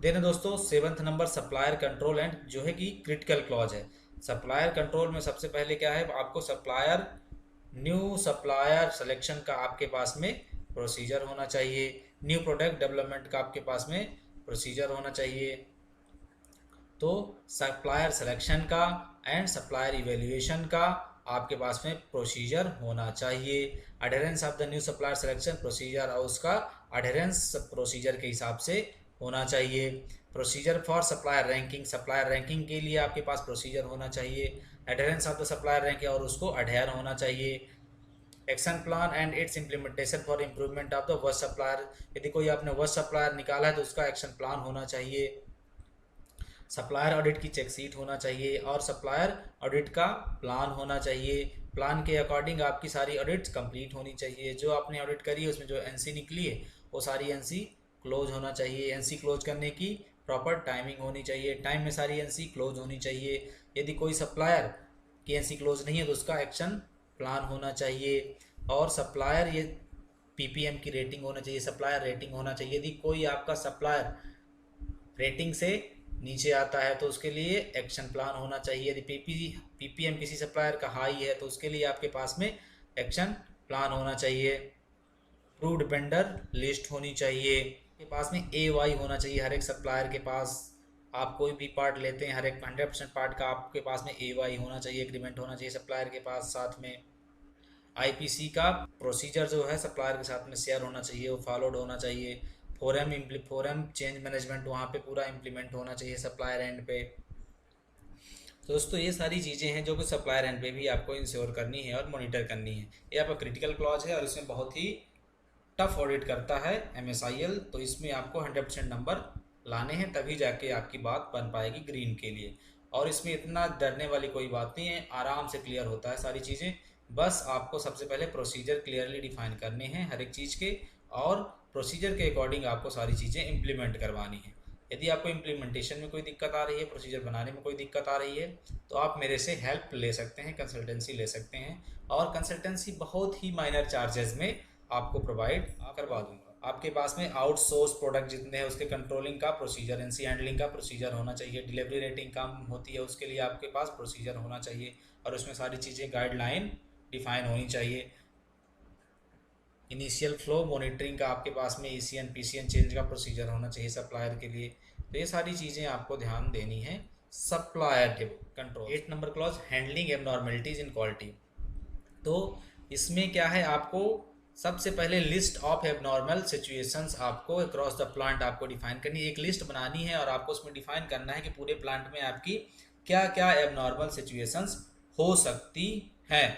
देन दोस्तों 7th number supplier control and जो है कि क्रिटिकल क्लॉज है। सप्लायर कंट्रोल में सबसे पहले क्या है, आपको न्यू सप्लायर सिलेक्शन का आपके पास में प्रोसीजर होना चाहिए, न्यू प्रोडक्ट डेवलपमेंट का आपके पास में प्रोसीजर होना चाहिए। तो सप्लायर सिलेक्शन का एंड सप्लायर इवेल्युएशन का आपके पास में प्रोसीजर होना चाहिए। Adherence of the new supplier selection procedure और उसका अडेरेंस प्रोसीजर के हिसाब से होना चाहिए। प्रोसीजर फॉर सप्लायर रैंकिंग के लिए आपके पास प्रोसीजर होना चाहिए। Adherence of the supplier rank और उसको अडेयर होना चाहिए। Action plan and it's implementation for improvement of the worst supplier, यदि कोई आपने वर्स्ट सप्लायर निकाला है तो उसका एक्शन प्लान होना चाहिए। सप्लायर ऑडिट की चेकशीट होना चाहिए और सप्लायर ऑडिट का प्लान होना चाहिए। प्लान के अकॉर्डिंग आपकी सारी ऑडिट्स कंप्लीट होनी चाहिए। जो आपने ऑडिट करी है उसमें जो एनसी निकली है वो सारी एनसी क्लोज होना चाहिए। एनसी क्लोज करने की प्रॉपर टाइमिंग होनी चाहिए, टाइम में सारी एनसी क्लोज होनी चाहिए। यदि कोई सप्लायर की एनसी क्लोज नहीं है तो उसका एक्शन प्लान होना चाहिए। और सप्लायर ये पीपीएम की रेटिंग होना चाहिए, सप्लायर रेटिंग होना चाहिए। यदि कोई आपका सप्लायर रेटिंग से नीचे आता है तो उसके लिए एक्शन प्लान होना चाहिए। यदि पीपीएम किसी सप्लायर का हाई है तो उसके लिए आपके पास में एक्शन प्लान होना चाहिए। अप्रूव्ड वेंडर लिस्ट होनी चाहिए, के पास में AY होना चाहिए हर एक सप्लायर के पास। आप कोई भी पार्ट लेते हैं हर एक 100% पार्ट का आपके पास में AY होना चाहिए, एग्रीमेंट होना चाहिए सप्लायर के पास। साथ में IPC का प्रोसीजर जो है सप्लायर के साथ में शेयर होना चाहिए, वो फॉलोड होना चाहिए। फोरम चेंज मैनेजमेंट वहाँ पे पूरा इम्प्लीमेंट होना चाहिए सप्लायर एंड पे। तो दोस्तों ये सारी चीज़ें हैं जो कि सप्लायर एंड पे भी आपको इंश्योर करनी है और मॉनिटर करनी है। ये आपका क्रिटिकल क्लॉज है और इसमें बहुत ही टफ ऑडिट करता है MSIL, तो इसमें आपको 100% नंबर लाने हैं तभी जाके आपकी बात बन पाएगी ग्रीन के लिए। और इसमें इतना डरने वाली कोई बात नहीं है, आराम से क्लियर होता है सारी चीज़ें। बस आपको सबसे पहले प्रोसीजर क्लियरली डिफाइन करने हैं हर एक चीज़ के, और प्रोसीजर के अकॉर्डिंग आपको सारी चीज़ें इम्प्लीमेंट करवानी है। यदि आपको इम्प्लीमेंटेशन में कोई दिक्कत आ रही है, प्रोसीजर बनाने में कोई दिक्कत आ रही है, तो आप मेरे से हेल्प ले सकते हैं, कंसल्टेंसी ले सकते हैं। और कंसल्टेंसी बहुत ही माइनर चार्जेस में आपको प्रोवाइड करवा दूंगा। आपके पास में आउटसोर्स प्रोडक्ट जितने हैं उसके कंट्रोलिंग का प्रोसीजर, एनसी हैंडलिंग का प्रोसीजर होना चाहिए। डिलीवरी रेटिंग कम होती है उसके लिए आपके पास प्रोसीजर होना चाहिए और उसमें सारी चीज़ें गाइडलाइन डिफाइन होनी चाहिए। इनिशियल फ्लो मॉनिटरिंग का आपके पास में ECN PCN चेंज का प्रोसीजर होना चाहिए सप्लायर के लिए। तो ये सारी चीज़ें आपको ध्यान देनी है सप्लायर के control. 8 number clause, handling abnormalities in quality. तो इसमें क्या है, आपको सबसे पहले लिस्ट ऑफ एबनॉर्मल सिचुएशंस आपको अक्रॉस द प्लांट आपको डिफाइन करनी है। एक लिस्ट बनानी है और आपको उसमें डिफाइन करना है कि पूरे प्लांट में आपकी क्या क्या एबनॉर्मल सिचुएशंस हो सकती हैं।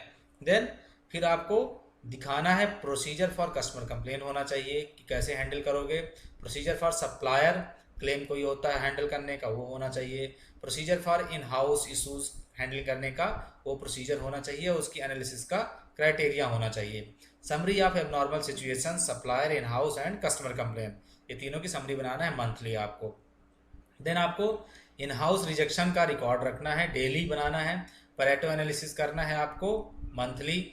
देन फिर आपको दिखाना है प्रोसीजर फॉर कस्टमर कंप्लेन होना चाहिए कि कैसे हैंडल करोगे। प्रोसीजर फॉर सप्लायर क्लेम कोई होता है हैंडल करने का, वो होना चाहिए। Procedure for in house issues handle करने का वो प्रोसीजर होना चाहिए, उसकी एनालिसिस का क्राइटेरिया होना चाहिए। Summary of abnormal situation, supplier, in house and customer complain, ये तीनों की समरी बनाना है मंथली आपको। देन आपको इन हाउस रिजेक्शन का रिकॉर्ड रखना है, डेली बनाना है। परेटो एनालिसिस करना है आपको मंथली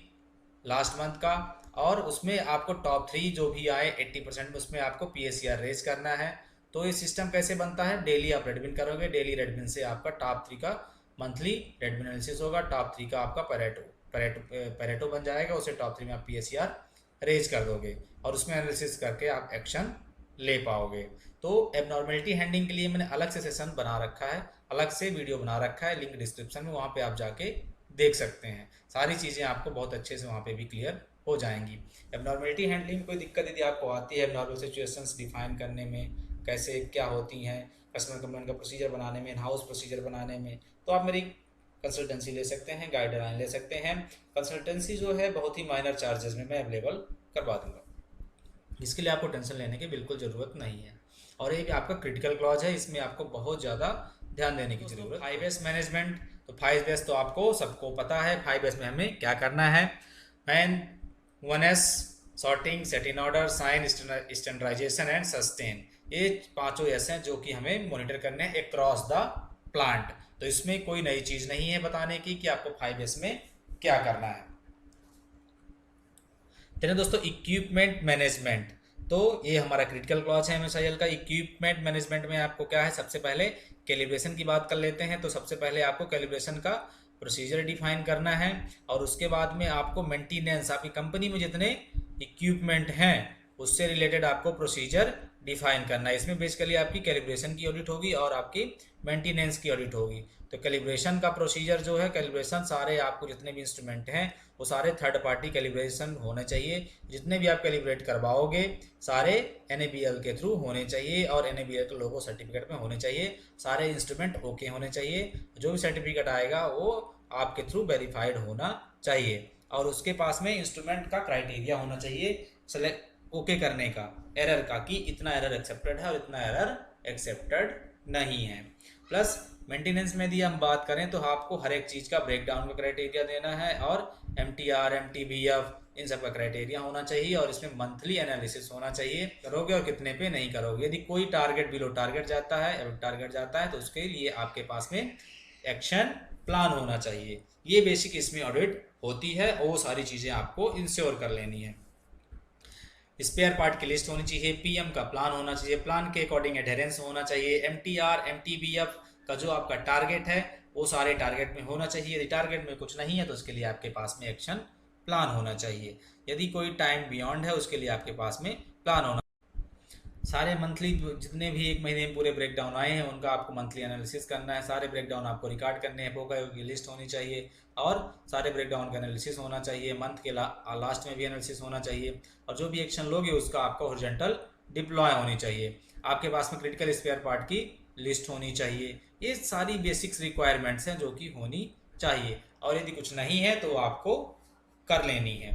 लास्ट मंथ का, और उसमें आपको टॉप 3 जो भी आए 80% में उसमें आपको PACR रेज करना है। तो ये सिस्टम कैसे बनता है, डेली आप रेडबिन करोगे, डेली रेडबिन से आपका टॉप 3 का मंथली रेडबिन एनालिसिस होगा, टॉप 3 का आपका परेटो बन जाएगा, उसे टॉप 3 में आप PACR रेज कर दोगे और उसमें एनालिसिस करके आप एक्शन ले पाओगे। तो एबनॉर्मलिटी हैंडलिंग के लिए मैंने अलग से सेशन बना रखा है, अलग से वीडियो बना रखा है, लिंक डिस्क्रिप्शन में, वहाँ पे आप जाके देख सकते हैं। सारी चीज़ें आपको बहुत अच्छे से वहाँ पे भी क्लियर हो जाएंगी। एबनॉर्मलिटी हैंडलिंग में कोई दिक्कत यदि आपको आती है एबनॉर्मल सिचुएशंस डिफाइन करने में, कैसे क्या होती हैं, कस्टमर कंप्लेंट का प्रोसीजर बनाने में, इन हाउस प्रोसीजर बनाने में, तो आप मेरी कंसल्टेंसी ले सकते हैं, गाइडलाइन ले सकते हैं। कंसल्टेंसी जो है बहुत ही माइनर चार्जेस में मैं अवेलेबल करवा दूंगा, इसके लिए आपको टेंशन लेने की बिल्कुल ज़रूरत नहीं है। और ये आपका क्रिटिकल क्लॉज है, इसमें आपको बहुत ज़्यादा ध्यान देने की जरूरत। 5S मैनेजमेंट, तो 5S तो आपको सबको पता है, 5S में हमें क्या करना है। Main 1S sorting, set in order, shine, standardization and sustain, ये 5 S हैं जो कि हमें मॉनिटर करने हैं अक्रॉस द प्लांट। तो इसमें कोई नई चीज़ नहीं है बताने की कि आपको 5S में क्या करना है। चलिए दोस्तों, इक्विपमेंट मैनेजमेंट, तो ये हमारा क्रिटिकल क्लॉज है MSIL का। इक्विपमेंट मैनेजमेंट में आपको क्या है, सबसे पहले कैलिब्रेशन की बात कर लेते हैं। तो सबसे पहले आपको कैलिब्रेशन का प्रोसीजर डिफाइन करना है और उसके बाद में आपको मेंटेनेंस, आपकी कंपनी में जितने इक्विपमेंट हैं उससे रिलेटेड आपको प्रोसीजर डिफाइन करना है। इसमें बेसिकली आपकी कैलिब्रेशन की ऑडिट होगी और आपकी मेंटेनेंस की ऑडिट होगी। तो कैलिब्रेशन का प्रोसीजर जो है, कैलिब्रेशन सारे आपको जितने भी इंस्ट्रूमेंट हैं वो सारे थर्ड पार्टी कैलिब्रेशन होने चाहिए। जितने भी आप कैलिब्रेट करवाओगे सारे NABL के थ्रू होने चाहिए और NABL के लोगो सर्टिफिकेट में होने चाहिए। सारे इंस्ट्रूमेंट ओके होने चाहिए, जो भी सर्टिफिकेट आएगा वो आपके थ्रू वेरीफाइड होना चाहिए, और उसके पास में इंस्ट्रूमेंट का क्राइटेरिया होना चाहिए सेलेक्ट ओके करने का, एरर का, कि इतना एरर एक्सेप्टेड है और इतना एरर एक्सेप्टेड नहीं है। प्लस मेंटेनेंस में यदि हम बात करें तो आपको हर एक चीज़ का ब्रेकडाउन का क्राइटेरिया देना है, और MTR MTBF इन सब का क्राइटेरिया होना चाहिए, और इसमें मंथली एनालिसिस होना चाहिए, करोगे और कितने पे नहीं करोगे। यदि कोई टारगेट बिलो टारगेट जाता है, एबव टारगेट जाता है, तो उसके लिए आपके पास में एक्शन प्लान होना चाहिए। ये बेसिक इसमें ऑडिट होती है, और वो सारी चीज़ें आपको इंश्योर कर लेनी है। स्पेयर पार्ट की लिस्ट होनी चाहिए, PM का प्लान होना चाहिए, प्लान के अकॉर्डिंग एडहेरेंस होना चाहिए, MTR MTBF का जो आपका टारगेट है वो सारे टारगेट में होना चाहिए। यदि टारगेट में कुछ नहीं है तो उसके लिए आपके पास में एक्शन प्लान होना चाहिए। यदि कोई टाइम बियॉन्ड है उसके लिए आपके पास में प्लान होना, सारे मंथली जितने भी एक महीने में पूरे ब्रेकडाउन आए हैं उनका आपको मंथली एनालिसिस करना है, सारे ब्रेकडाउन आपको रिकॉर्ड करने हैं, पोका की लिस्ट होनी चाहिए, और सारे ब्रेकडाउन का एनालिसिस होना चाहिए, मंथ के लास्ट में भी एनालिसिस होना चाहिए, और जो भी एक्शन लोगे उसका आपका हॉरिजॉन्टल डिप्लॉय होनी चाहिए। आपके पास में क्रिटिकल स्पेयर पार्ट की लिस्ट होनी चाहिए। ये सारी बेसिक्स रिक्वायरमेंट्स हैं जो कि होनी चाहिए, और यदि कुछ नहीं है तो आपको कर लेनी है।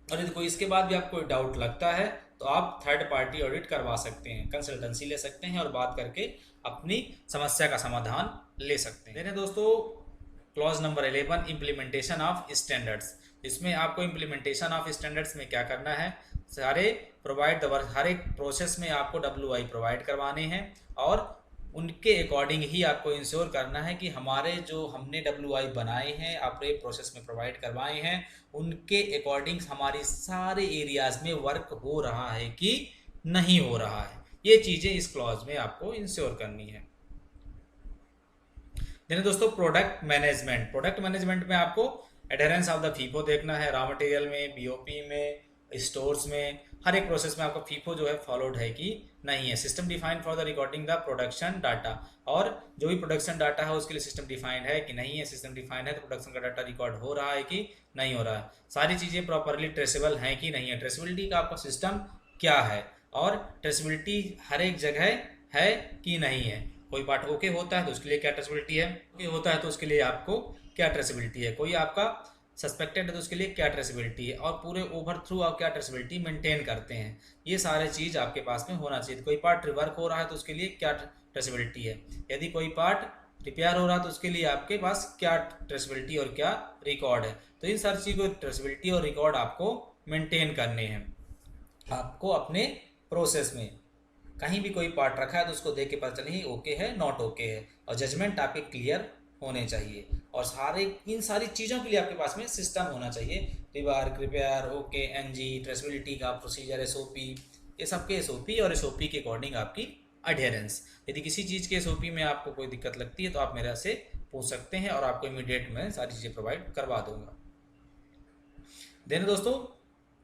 और यदि कोई इसके बाद भी आपको डाउट लगता है तो आप थर्ड पार्टी ऑडिट करवा सकते हैं, कंसल्टेंसी ले सकते हैं, और बात करके अपनी समस्या का समाधान ले सकते हैं। देखें दोस्तों, clause number 11 implementation of standards. इसमें आपको इम्प्लीमेंटेशन ऑफ स्टैंडर्ड्स में क्या करना है, सारे प्रोवाइड हर एक प्रोसेस में आपको WI प्रोवाइड करवाने हैं, और उनके अकॉर्डिंग ही आपको इंश्योर करना है कि हमारे जो हमने WI बनाए हैं, अपने प्रोसेस में प्रोवाइड करवाए हैं, उनके अकॉर्डिंग हमारे सारे एरियाज में वर्क हो रहा है कि नहीं हो रहा है। ये चीज़ें इस क्लॉज में आपको इंश्योर करनी है। देन दोस्तों, प्रोडक्ट मैनेजमेंट में आपको एडहेरेंस ऑफ द फीफो देखना है, रॉ मटेरियल में, BOP में, स्टोर्स में, हर एक प्रोसेस में आपका फीफो जो है फॉलोड है कि नहीं है। System defined for the recording the production data, और जो भी प्रोडक्शन डाटा है उसके लिए सिस्टम डिफाइंड है कि नहीं है। सिस्टम डिफाइंड है तो प्रोडक्शन का डाटा रिकॉर्ड हो रहा है कि नहीं हो रहा है। सारी चीज़ें प्रॉपरली ट्रेसेबल हैं कि नहीं है। ट्रेसेबिलिटी का आपका सिस्टम क्या है, और ट्रेसेबिलिटी हर एक जगह है कि नहीं है। कोई पार्ट ओके होता है तो उसके लिए क्या ट्रेसेबिलिटी है, ओके होता है तो उसके लिए आपको क्या ट्रेसेबिलिटी है, कोई आपका सस्पेक्टेड है तो उसके लिए क्या ट्रेसेबिलिटी है, और पूरे ओवर थ्रू आप क्या ट्रेसेबिलिटी मेंटेन करते हैं। ये सारे चीज़ आपके पास में होना चाहिए। कोई पार्ट रिवर्क हो रहा है तो उसके लिए क्या ट्रेसेबिलिटी है, यदि कोई पार्ट रिपेयर हो रहा है तो उसके लिए आपके पास क्या ट्रेसेबिलिटी और क्या रिकॉर्ड है। तो इन सारी चीज़ को ट्रेसेबिलिटी और रिकॉर्ड आपको मेंटेन करने हैं। आपको अपने प्रोसेस में कहीं भी कोई पार्ट रखा है तो उसको देख के पता चले ओके है नॉट ओके है, और जजमेंट आपके क्लियर होने चाहिए। और सारे इन सारी चीज़ों के लिए आपके पास में सिस्टम होना चाहिए, रिपेयर, ओके, NG, ट्रेसेबिलिटी का प्रोसीजर, SOP, ये सब के SOP और SOP के अकॉर्डिंग आपकी अडेरेंस। यदि किसी चीज़ के SOP में आपको कोई दिक्कत लगती है तो आप मेरे से पूछ सकते हैं, और आपको इमीडिएट मैं सारी चीज़ें प्रोवाइड करवा दूंगा। देन दोस्तों,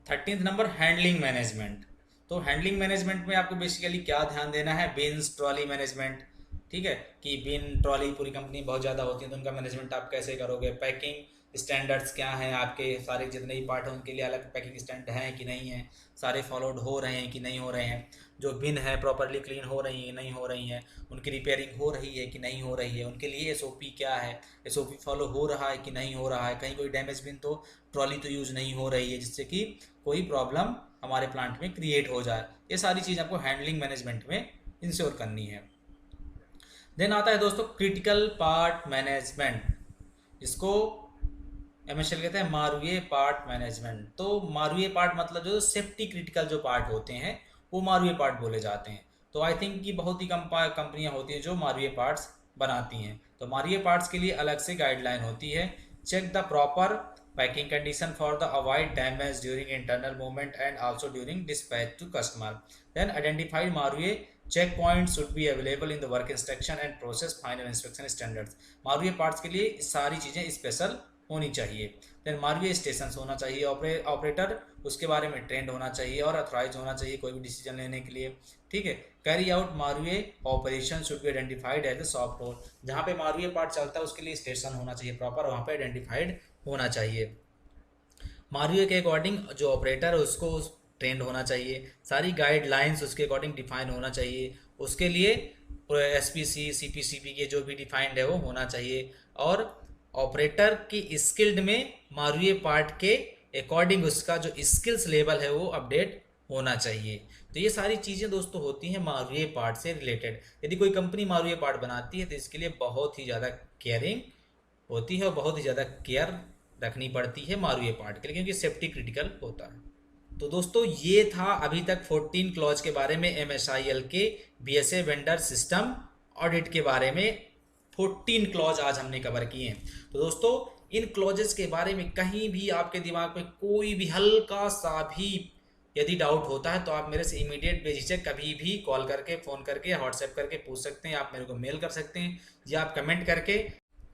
13th नंबर हैंडलिंग मैनेजमेंट। तो हैंडलिंग मैनेजमेंट में आपको बेसिकली क्या ध्यान देना है, बिन्स, ट्रॉली मैनेजमेंट, ठीक है, कि बिन ट्रॉली पूरी कंपनी बहुत ज़्यादा होती है तो उनका मैनेजमेंट आप कैसे करोगे। पैकिंग स्टैंडर्ड्स क्या हैं आपके, सारे जितने भी पार्ट हैं उनके लिए अलग पैकिंग स्टैंडर्ड हैं कि नहीं है, सारे फॉलोड हो रहे हैं कि नहीं हो रहे हैं, जो बिन है प्रॉपरली क्लीन हो रही है नहीं हो रही हैं, उनकी रिपेयरिंग हो रही है कि नहीं हो रही है, उनके लिए SOP क्या है, SOP फॉलो हो रहा है कि नहीं हो रहा है, कहीं कोई डैमेज बिन तो ट्रॉली तो यूज़ नहीं हो रही है जिससे कि कोई प्रॉब्लम हमारे प्लांट में क्रिएट हो जाए। ये सारी चीज़ आपको हैंडलिंग मैनेजमेंट में इंश्योर करनी है। देन आता है दोस्तों क्रिटिकल पार्ट मैनेजमेंट, इसको MSL कहते हैं मारुए पार्ट मैनेजमेंट। तो मारुए पार्ट मतलब जो सेफ्टी क्रिटिकल जो पार्ट होते हैं वो मारुए पार्ट बोले जाते हैं। तो आई थिंक कि बहुत ही कम कंपनियां होती हैं जो मारुए पार्ट्स बनाती हैं। तो मारुए पार्ट्स के लिए अलग से गाइडलाइन होती है। Check the proper packing condition for the avoid damage during internal movement and also during dispatch to customer. Then identified मारुए check point should be available in the work instruction and process final inspection standards. मारुए parts के लिए सारी चीज़ें special होनी चाहिए। Then मारुए station होना चाहिए, ऑपरेटर उसके बारे में ट्रेंड होना चाहिए और अथॉराइज होना चाहिए कोई भी डिसीजन लेने के लिए, ठीक है। कैरी आउट मारुए operation should be identified as the shop floor, जहाँ पे मारुए पार्ट चलता है उसके लिए स्टेशन होना चाहिए प्रॉपर, वहाँ पे आइडेंटिफाइड होना चाहिए। मारुए के अकॉर्डिंग जो ऑपरेटर है उसको ट्रेंड होना चाहिए, सारी गाइडलाइंस उसके अकॉर्डिंग डिफाइन होना चाहिए, उसके लिए SPC CPCP के जो भी डिफाइंड है वो होना चाहिए। और ऑपरेटर की स्किल्ड में मारूए पार्ट के अकॉर्डिंग उसका जो स्किल्स लेवल है वो अपडेट होना चाहिए। तो ये सारी चीज़ें दोस्तों होती हैं मारूए पार्ट से रिलेटेड। यदि कोई कंपनी मारूए पार्ट बनाती है तो इसके लिए बहुत ही ज़्यादा केयरिंग होती है और बहुत ही ज़्यादा केयर रखनी पड़ती है मारूए पार्ट के लिए, क्योंकि सेफ्टी क्रिटिकल होता है। तो दोस्तों ये था अभी तक 14 क्लॉज के बारे में, MSIL के BSA वेंडर सिस्टम ऑडिट के बारे में 14 क्लॉज आज हमने कवर किए हैं। तो दोस्तों इन क्लॉजेस के बारे में कहीं भी आपके दिमाग में कोई भी हल्का सा भी यदि डाउट होता है तो आप मेरे से इमीडिएट बेझिझक कभी भी कॉल करके, फ़ोन करके या व्हाट्सएप करके पूछ सकते हैं। आप मेरे को मेल कर सकते हैं या आप कमेंट करके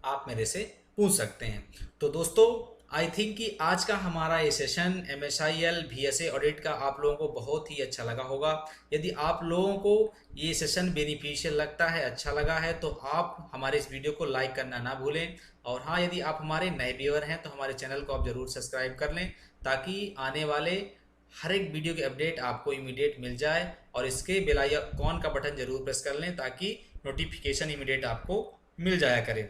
आप मेरे से पूछ सकते हैं। तो दोस्तों आई थिंक कि आज का हमारा ये सेशन MSIL BSA ऑडिट का आप लोगों को बहुत ही अच्छा लगा होगा। यदि आप लोगों को ये सेशन बेनिफिशियल लगता है, अच्छा लगा है, तो आप हमारे इस वीडियो को लाइक करना ना भूलें। और हाँ, यदि आप हमारे नए व्यूअर हैं तो हमारे चैनल को आप ज़रूर सब्सक्राइब कर लें, ताकि आने वाले हर एक वीडियो के अपडेट आपको इमीडिएट मिल जाए। और इसके बेल आइकन का बटन जरूर प्रेस कर लें ताकि नोटिफिकेशन इमीडिएट आपको मिल जाया करे।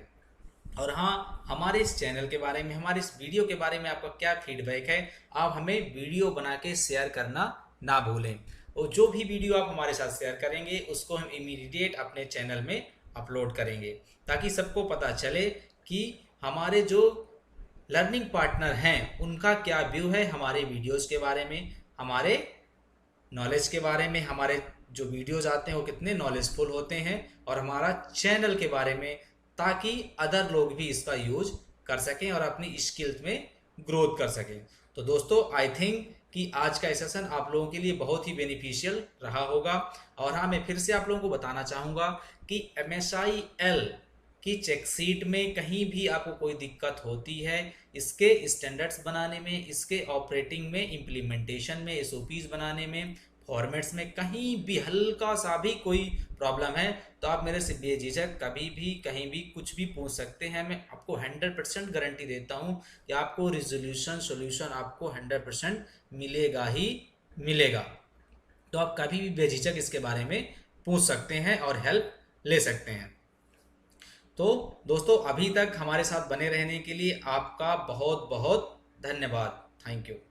और हाँ, हमारे इस चैनल के बारे में, हमारे इस वीडियो के बारे में आपका क्या फीडबैक है, आप हमें वीडियो बना के शेयर करना ना भूलें। और जो भी वीडियो आप हमारे साथ शेयर करेंगे उसको हम इमीडिएट अपने चैनल में अपलोड करेंगे, ताकि सबको पता चले कि हमारे जो लर्निंग पार्टनर हैं उनका क्या व्यू है हमारे वीडियोज़ के बारे में, हमारे नॉलेज के बारे में, हमारे जो वीडियोज़ आते हैं वो कितने नॉलेजफुल होते हैं, और हमारा चैनल के बारे में, ताकि अदर लोग भी इसका यूज कर सकें और अपनी स्किल्स में ग्रोथ कर सकें। तो दोस्तों आई थिंक कि आज का सेशन आप लोगों के लिए बहुत ही बेनिफिशियल रहा होगा। और हाँ, मैं फिर से आप लोगों को बताना चाहूँगा कि MSIL की चेकशीट में कहीं भी आपको कोई दिक्कत होती है, इसके स्टैंडर्ड्स बनाने में, इसके ऑपरेटिंग में, इम्प्लीमेंटेशन में, SOPs बनाने में, फॉर्मेट्स में कहीं भी हल्का सा भी कोई प्रॉब्लम है तो आप मेरे से बेझिझक कभी भी कहीं भी कुछ भी पूछ सकते हैं। मैं आपको 100% गारंटी देता हूं कि आपको सोल्यूशन आपको 100% मिलेगा ही मिलेगा। तो आप कभी भी बेझिझक इसके बारे में पूछ सकते हैं और हेल्प ले सकते हैं। तो दोस्तों अभी तक हमारे साथ बने रहने के लिए आपका बहुत बहुत धन्यवाद। Thank you.